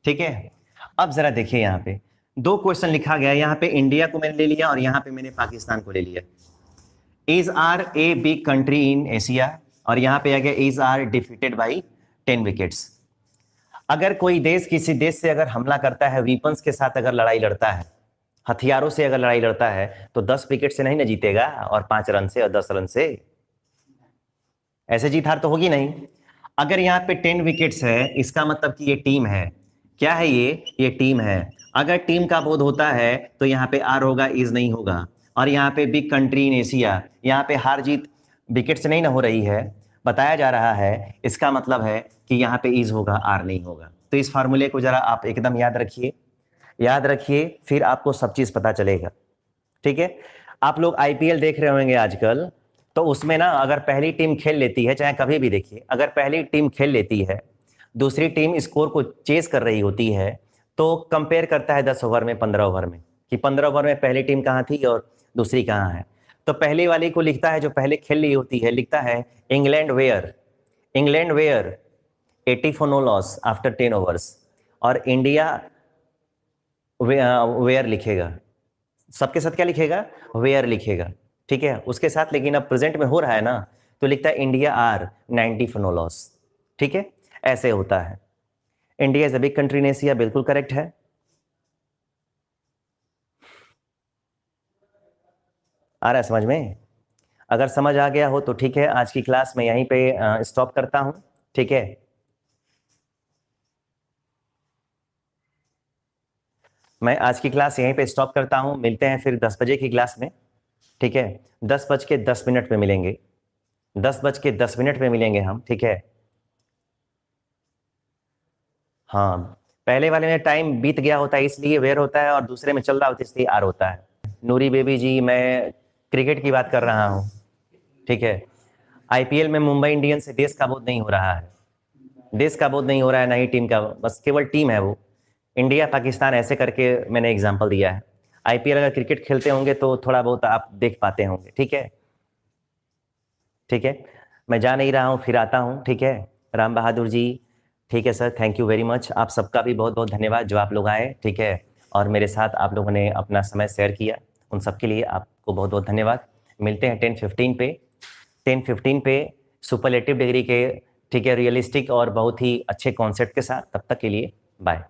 ठीक है, अब जरा देखिए, यहाँ पे दो क्वेश्चन लिखा गया, यहाँ पे इंडिया को मैंने ले लिया और यहाँ पे मैंने पाकिस्तान को ले लिया। Is are a big country in Asia, और यहाँ पे आ गया is are defeated by 10 wickets. अगर कोई देश किसी देश से अगर हमला करता है, वीपन्स के साथ अगर लड़ाई लड़ता है, हथियारों से अगर लड़ाई लड़ता है, तो 10 विकेट से नहीं ना जीतेगा, और 5 रन से और 10 रन से, ऐसे जीत हार तो होगी नहीं। अगर यहाँ पे 10 विकेट्स है, इसका मतलब कि ये टीम है। क्या है ये टीम है। अगर टीम का बोध होता है तो यहाँ पे आर होगा, इज नहीं होगा। और यहाँ पे बिग कंट्री इन एशिया, यहाँ पे हार जीत विकेट से नहीं ना हो रही है, बताया जा रहा है, इसका मतलब है कि यहाँ पे इज होगा, आर नहीं होगा। तो इस फार्मूले को जरा आप एकदम याद रखिए, याद रखिए, फिर आपको सब चीज पता चलेगा। ठीक है, आप लोग आईपीएल देख रहे होंगे आजकल, तो उसमें ना अगर पहली टीम खेल लेती है, चाहे कभी भी देखिए, अगर पहली टीम खेल लेती है दूसरी टीम स्कोर को चेस कर रही होती है तो कंपेयर करता है 10 ओवर में, 15 ओवर में, कि 15 ओवर में पहली टीम कहाँ थी और दूसरी कहाँ है। तो पहली वाली को लिखता है, जो पहले खेल रही होती है, लिखता है England were 84 no loss after 10 overs, और इंडिया वेयर लिखेगा। सबके साथ क्या लिखेगा? वेयर लिखेगा, ठीक है। उसके साथ लेकिन अब प्रेजेंट में हो रहा है ना, तो लिखता है India are 90 for no loss, ठीक है। ऐसे होता है। India is a big country ने एशिया, बिल्कुल करेक्ट है। आ रहा है समझ में? अगर समझ आ गया हो तो ठीक है, आज की क्लास में यहीं पे स्टॉप करता हूं, ठीक है। मैं आज की क्लास यहीं पे स्टॉप करता हूं, मिलते हैं फिर 10 बजे की क्लास में, ठीक है। 10:10 पे मिलेंगे, 10:10 पे मिलेंगे हम, ठीक है। हाँ, पहले वाले में टाइम बीत गया होता है इसलिए वेयर होता है, और दूसरे में चल रहा होता है इसलिए आर होता है। नूरी बेबी जी, मैं क्रिकेट की बात कर रहा हूँ, ठीक है। आईपीएल में मुंबई इंडियंस से देश का बोध नहीं हो रहा है, देश का बोध नहीं हो रहा है, ना ही टीम का, बस केवल टीम है वो। इंडिया पाकिस्तान ऐसे करके मैंने एग्जाम्पल दिया है। आईपीएल अगर क्रिकेट खेलते होंगे तो थोड़ा बहुत आप देख पाते होंगे, ठीक है। ठीक है, मैं जा नहीं रहा हूँ, फिर आता हूँ, ठीक है। राम बहादुर जी, ठीक है sir, thank you very much. आप सबका भी बहुत बहुत धन्यवाद जो आप लोग आए, ठीक है, और मेरे साथ आप लोगों ने अपना समय शेयर किया, उन सबके लिए आपको बहुत बहुत धन्यवाद। मिलते हैं 10:15 पे, 10:15 पे सुपरलेटिव डिग्री के, ठीक है, रियलिस्टिक और बहुत ही अच्छे कॉन्सेप्ट के साथ। तब तक के लिए बाय।